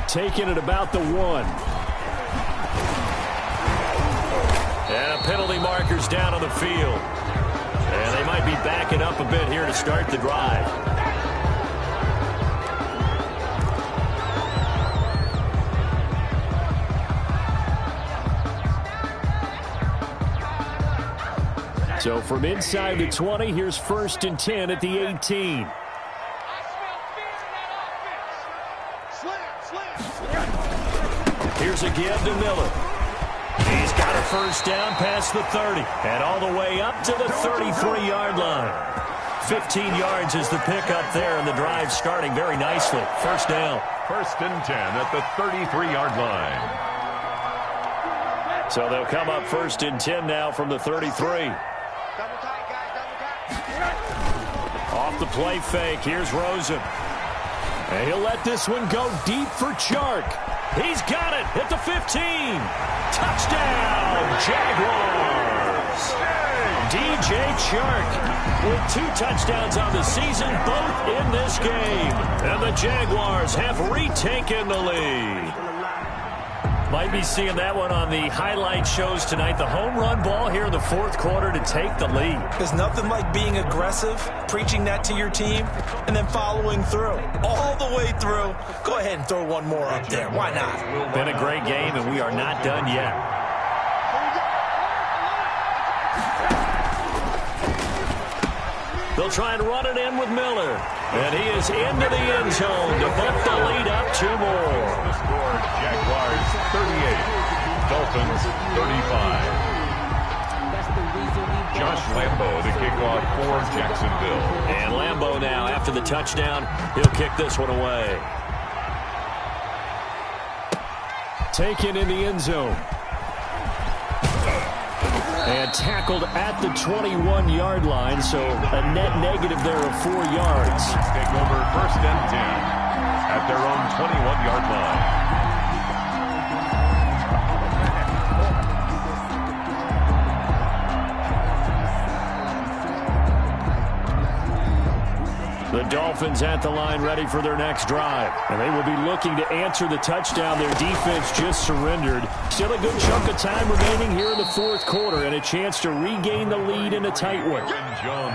Taking it about the 1. And a penalty marker's down on the field. And they might be backing up a bit here to start the drive. So from inside the 20, here's 1st and 10 at the 18. Here's a give to Miller. He's got a 1st down past the 30 and all the way up to the 33-yard line. 15 yards is the pickup there, and the drive starting very nicely. 1st down. 1st and 10 at the 33-yard line. So they'll come up 1st and 10 now from the 33. Off the play fake, here's Rosen. And he'll let this one go deep for Chark. He's got it at the 15. Touchdown, Jaguars. DJ Chark with 2 touchdowns on the season, both in this game. And the Jaguars have retaken the lead. Might be seeing that one on the highlight shows tonight. The home run ball here in the 4th quarter to take the lead. There's nothing like being aggressive, preaching that to your team, and then following through. All the way through. Go ahead and throw one more up there. Why not? Been a great game, and we are not done yet. They'll try and run it in with Miller. And he is into the end zone to bump the lead up 2 more. The score, Jaguars 38, Dolphins 35. Josh Lambo to kick off for Jacksonville. And Lambo now, after the touchdown, he'll kick this one away. Taken in the end zone. And tackled at the 21-yard line, so a net negative there of 4 yards. Take over 1st and 10 at their own 21-yard line. The Dolphins at the line ready for their next drive. And they will be looking to answer the touchdown their defense just surrendered. Still a good chunk of time remaining here in the 4th quarter and a chance to regain the lead in a tight one.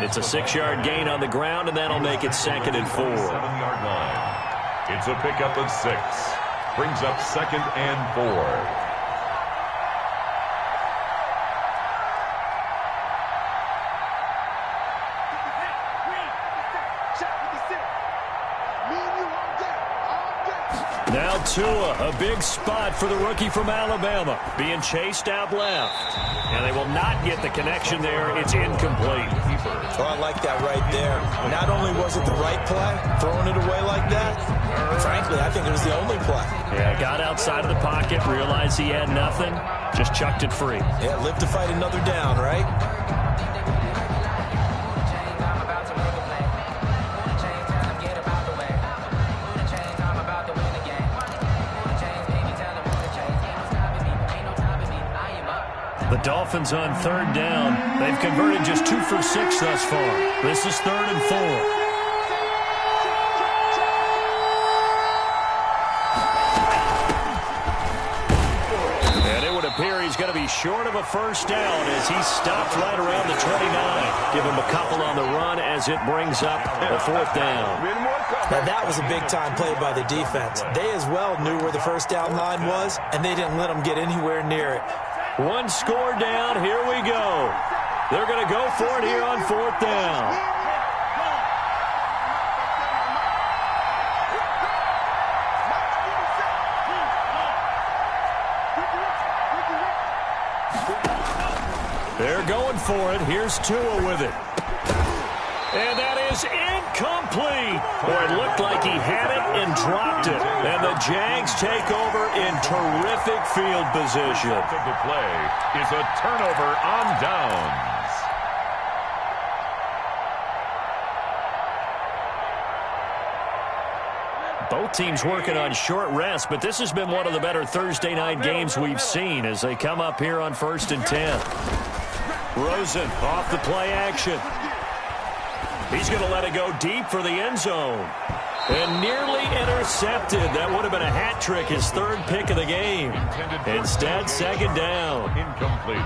It's a 6-yard gain on the ground, and that'll make it 2nd and 4. 7-yard line. It's a pickup of 6. Brings up 2nd and 4. Now Tua, a big spot for the rookie from Alabama, being chased out left. And they will not get the connection there. It's incomplete. Oh, I like that right there. Not only was it the right play, throwing it away like that, frankly, I think it was the only play. Yeah, got outside of the pocket, realized he had nothing, just chucked it free. Yeah, live to fight another down, right? The Dolphins on 3rd down. They've converted just 2 for 6 thus far. This is 3rd and 4. And it would appear he's going to be short of a 1st down as he's stopped right around the 29. Give him a couple on the run as it brings up a 4th down. Now, that was a big-time play by the defense. They as well knew where the first down line was, and they didn't let them get anywhere near it. One score down. Here we go. They're going to go for it here on 4th down. They're going for it. Here's Tua with it. And that is incomplete. Boy, it looked like he had it and dropped it. And the Jags take over in terrific field position. The play is a turnover on downs. Both teams working on short rest, but this has been one of the better Thursday night games we've seen as they come up here on 1st and 10. Rosen off the play action. He's going to let it go deep for the end zone. And nearly intercepted. That would have been a hat trick, his 3rd pick of the game. Instead, 2nd down. Incomplete.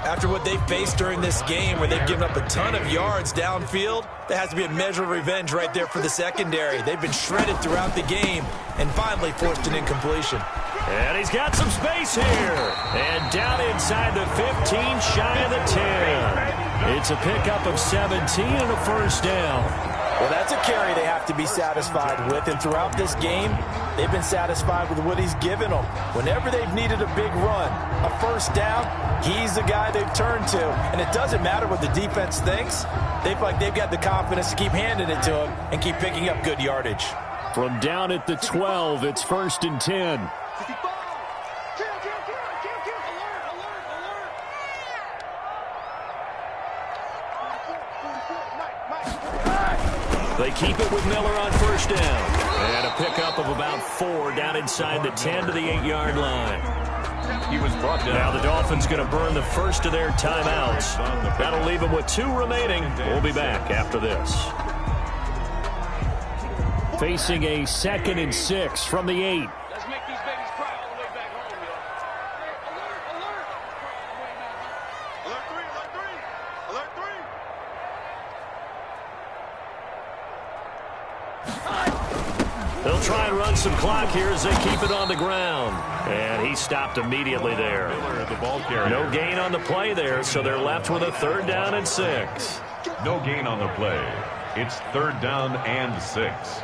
After what they've faced during this game where they've given up a ton of yards downfield, there has to be a measure of revenge right there for the secondary. They've been shredded throughout the game and finally forced an incompletion. And he's got some space here. And down inside the 15, shy of the 10. It's a pickup of 17 and a 1st down. Well, that's a carry they have to be satisfied with. And throughout this game, they've been satisfied with what he's given them. Whenever they've needed a big run, a 1st down, he's the guy they've turned to. And it doesn't matter what the defense thinks. They feel like they've got the confidence to keep handing it to him and keep picking up good yardage. From down at the 12, it's 1st and 10. They keep it with Miller on 1st down. And a pickup of about 4 down inside the 10 to the 8-yard line. He was brought down. Now the Dolphins going to burn the first of their timeouts. That'll leave them with 2 remaining. We'll be back after this. Facing a 2nd and 6 from the 8. Let's make these babies cry all the way back home, y'all. Alert, alert. Alert 3, alert 3. Alert 3. They'll try and run some clock here as they keep it on the ground. And he stopped immediately there. The ball carrier. No gain on the play there, so they're left with a 3rd down and 6. No gain on the play. It's 3rd down and 6.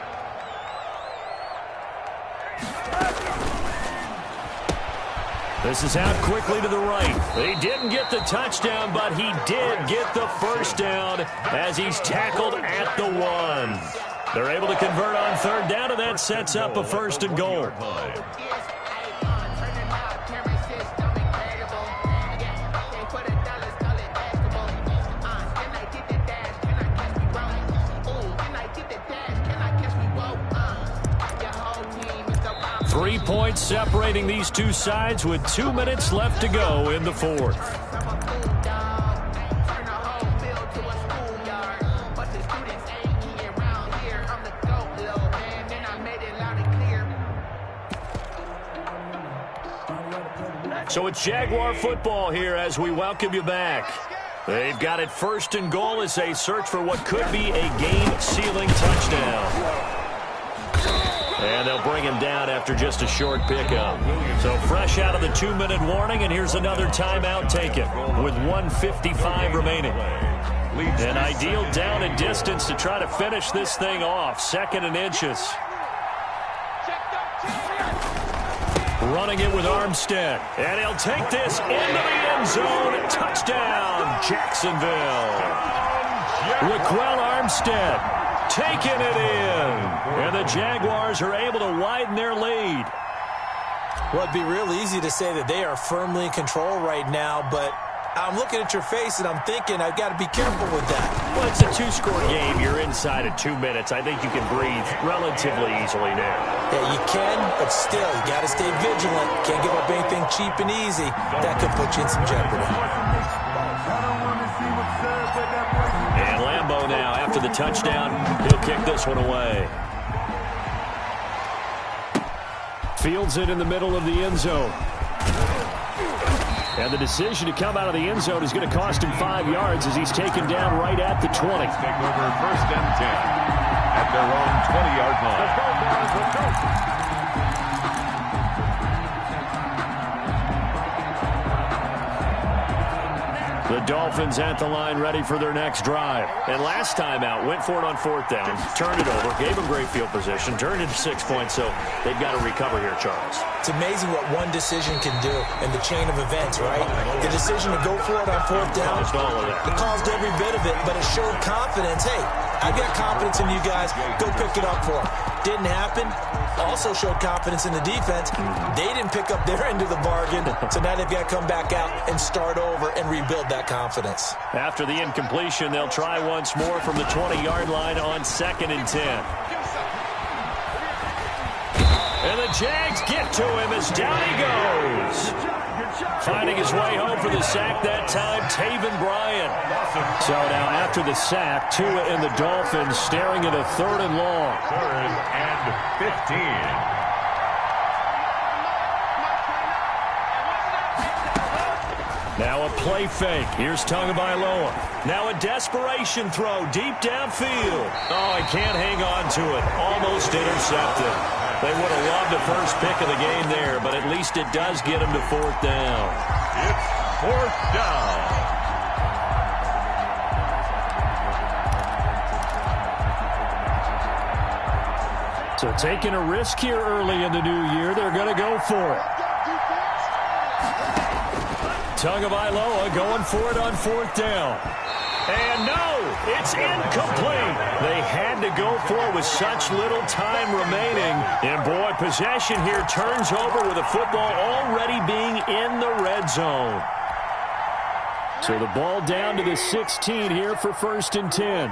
This is out quickly to the right. He didn't get the touchdown, but he did get the 1st down as he's tackled at the 1. They're able to convert on 3rd down, and that sets up a 1st and goal. Three points separating these two sides with 2 minutes left to go in the 4th. So it's Jaguar football here as we welcome you back. They've got it 1st and goal as they search for what could be a game-sealing touchdown. And they'll bring him down after just a short pickup. So fresh out of the 2-minute warning, and here's another timeout taken with 1:55 remaining. An ideal down and distance to try to finish this thing off. 2nd and inches. Running it with Armstead. And he'll take this into the end zone. Touchdown, Jacksonville. Raquel Armstead taking it in. And the Jaguars are able to widen their lead. Well, it'd be real easy to say that they are firmly in control right now, but I'm looking at your face and I'm thinking I've got to be careful with that. Well, it's a 2-score game. You're inside of 2 minutes. I think you can breathe relatively easily now. Yeah, you can, but still, you got to stay vigilant. Can't give up anything cheap and easy. That could put you in some jeopardy. And Lambeau now, after the touchdown, he'll kick this one away. Fields it in the middle of the end zone. And the decision to come out of the end zone is going to cost him 5 yards as he's taken down right at the 20. Take over 1st and 10. at their own 20-yard line. Let's go, boys. Let's go. The Dolphins at the line ready for their next drive. And last time out, went for it on 4th down, turned it over, gave them great field position, turned into 6 points, so they've got to recover here, Charles. It's amazing what one decision can do in the chain of events, right? The decision to go for it on 4th down, it caused every bit of it, but it showed confidence. Hey, I've got confidence in you guys. Go pick it up for them. Didn't happen. Also showed confidence in the defense. They didn't pick up their end of the bargain, so now they've got to come back out and start over and rebuild that confidence. After the incompletion, they'll try once more from the 20-yard line on 2nd and 10. And the Jags get to him as down he goes. Finding his way home for the sack that time, Taven Bryan. So now after the sack, Tua and the Dolphins staring at a 3rd and long. 3rd and 15. Now a play fake. Here's Tagovailoa. Now a desperation throw deep downfield. Oh, he can't hang on to it. Almost intercepted. They would have loved the first pick of the game there, but at least it does get them to 4th down. It's 4th down. So taking a risk here early in the new year, they're going to go for it. Tagovailoa going for it on 4th down. And no, it's incomplete. They had to go for it with such little time remaining. And boy, possession here turns over with the football already being in the red zone. So the ball down to the 16 here for 1st and 10.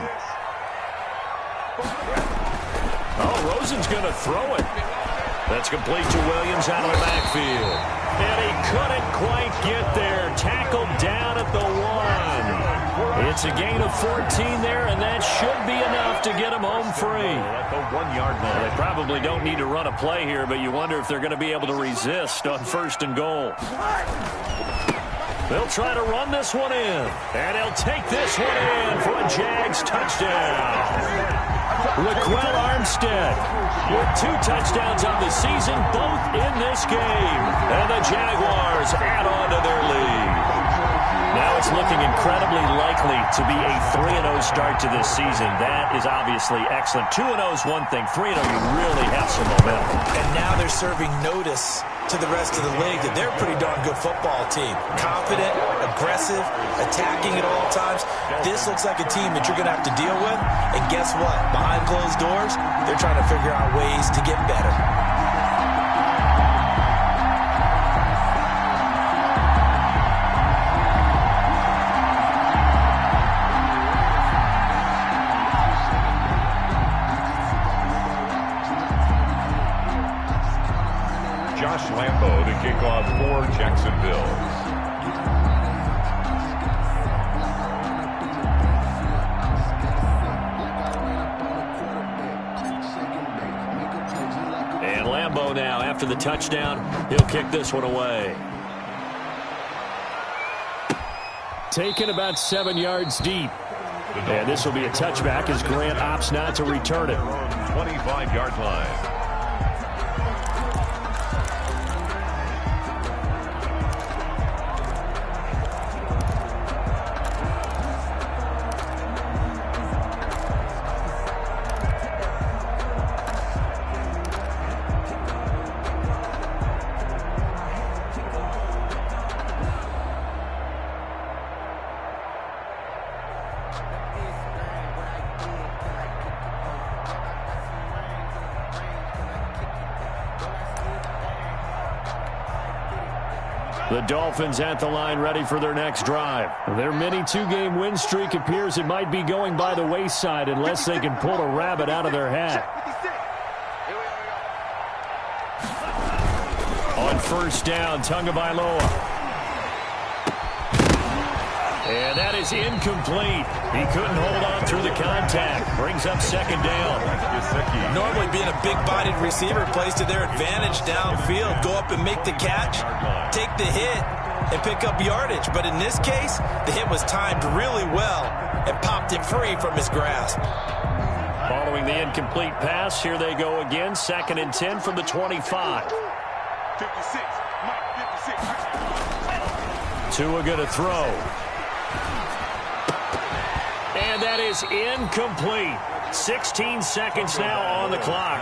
Oh, Rosen's going to throw it. That's complete to Williams out of the backfield. And he couldn't quite get there. Tackled down at the 1. It's a gain of 14 there, and that should be enough to get him home free. At the 1-yard line. They probably don't need to run a play here, but you wonder if they're going to be able to resist on 1st and goal. They'll try to run this one in, and he'll take this one in for a Jags touchdown. Raquel Armstead with 2 touchdowns on the season, both in this game. And the Jaguars add on to their lead. Now it's looking incredibly likely to be a 3-0 start to this season. That is obviously excellent. 2-0 is one thing. 3-0, you really have some momentum. And now they're serving notice to the rest of the league that they're a pretty darn good football team. Confident, aggressive, attacking at all times. This looks like a team that you're going to have to deal with. And guess what? Behind closed doors, they're trying to figure out ways to get better. Lambeau to kick off for Jacksonville. And Lambeau now, after the touchdown, he'll kick this one away. Taken about 7 yards deep. And this will be a touchback as Grant opts not to return it. 25-yard line. The Dolphins at the line ready for their next drive. Their mini 2-game win streak appears it might be going by the wayside unless they can pull a rabbit out of their hat. On 1st down, Tagovailoa. And that is incomplete. He couldn't hold on through the contact. Brings up 2nd down. Normally being a big-bodied receiver plays to their advantage downfield. Go up and make the catch, take the hit, and pick up yardage. But in this case, the hit was timed really well and popped it free from his grasp. Following the incomplete pass, here they go again. 2nd and 10 from the 25. 56. Mike, 56. Tua going to throw. And that is incomplete. 16 seconds now on the clock.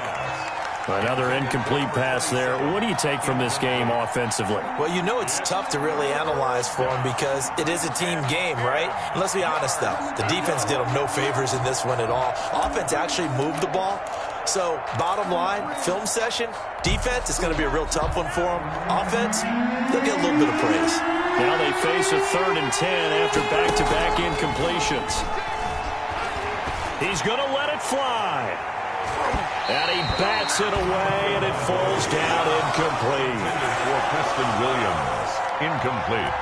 Another incomplete pass there. What do you take from this game offensively? Well, you know it's tough to really analyze for them because it is a team game, right? And let's be honest, though. The defense did them no favors in this one at all. Offense actually moved the ball. So, bottom line, film session, defense, it's going to be a real tough one for them. Offense, they'll get a little bit of praise. Now they face a 3rd and 10 after back-to-back incompletions. He's going to let it fly. And he bats it away, and it falls down incomplete. For Preston Williams, incomplete.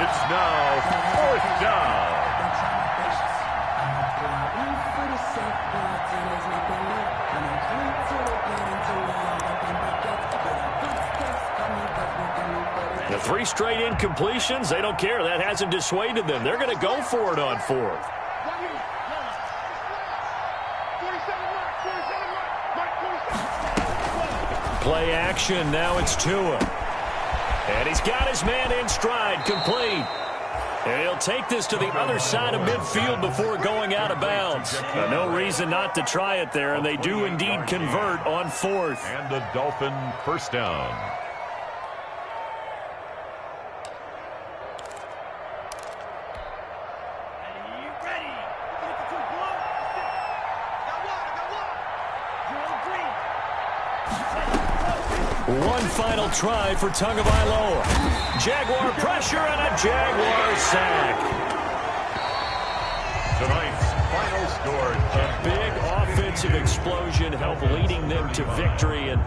It's now 4th down. The 3 straight incompletions, they don't care. That hasn't dissuaded them. They're going to go for it on 4th. Play action, now it's Tua. And he's got his man in stride, complete. And he'll take this to the other side of midfield before going out of bounds. No reason not to try it there, and they do indeed convert on 4th. And the Dolphin 1st down. One final try for Tagovailoa. Jaguar pressure and a Jaguar sack. Tonight's final score. A big offensive explosion helped leading them to victory. And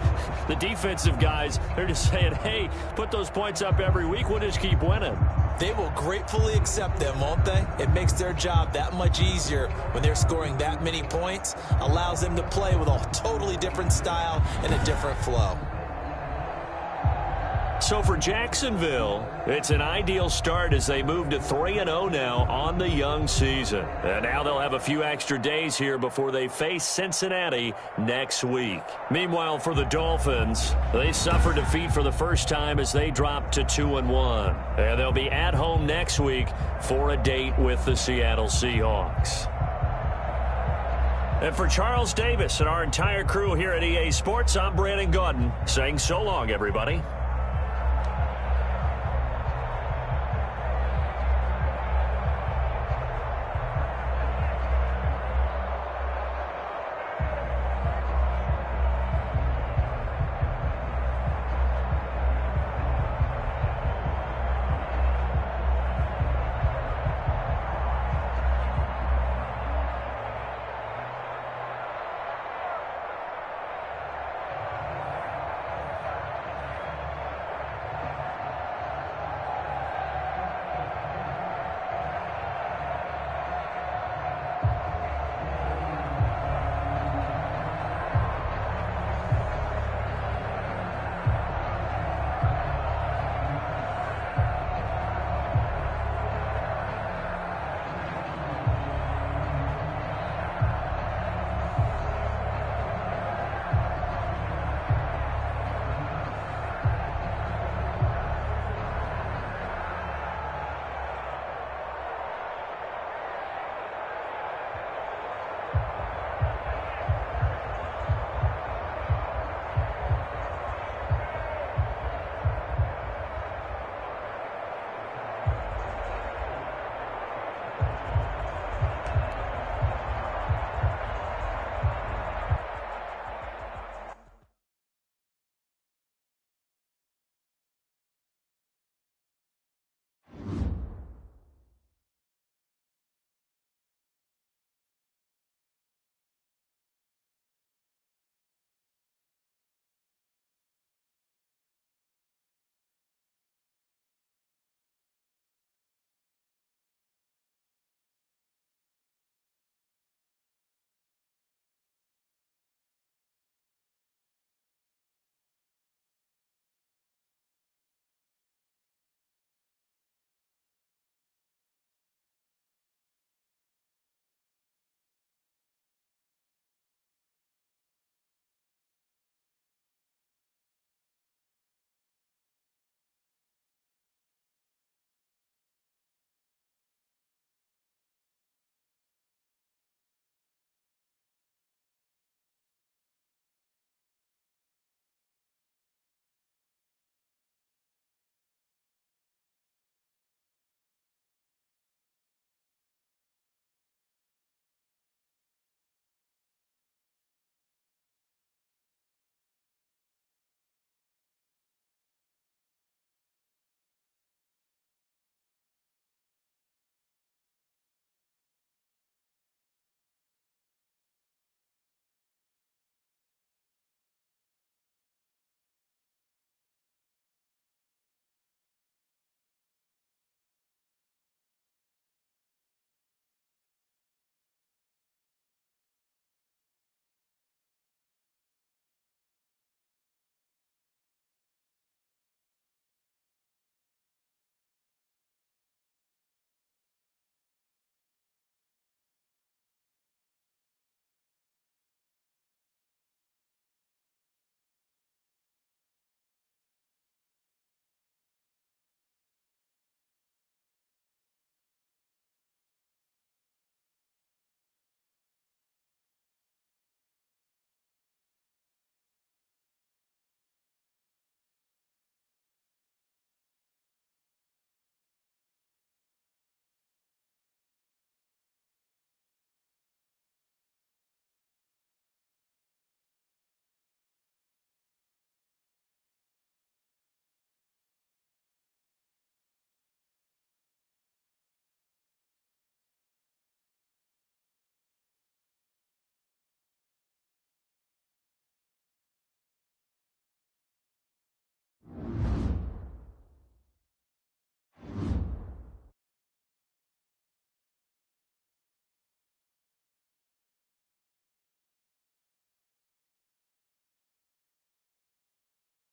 the defensive guys, they're just saying, hey, put those points up every week. We'll just keep winning. They will gratefully accept them, won't they? It makes their job that much easier when they're scoring that many points. Allows them to play with a totally different style and a different flow. So for Jacksonville, it's an ideal start as they move to 3-0 now on the young season. And now they'll have a few extra days here before they face Cincinnati next week. Meanwhile, for the Dolphins, they suffered defeat for the first time as they dropped to 2-1. And they'll be at home next week for a date with the Seattle Seahawks. And for Charles Davis and our entire crew here at EA Sports, I'm Brandon Gaudin saying so long, everybody.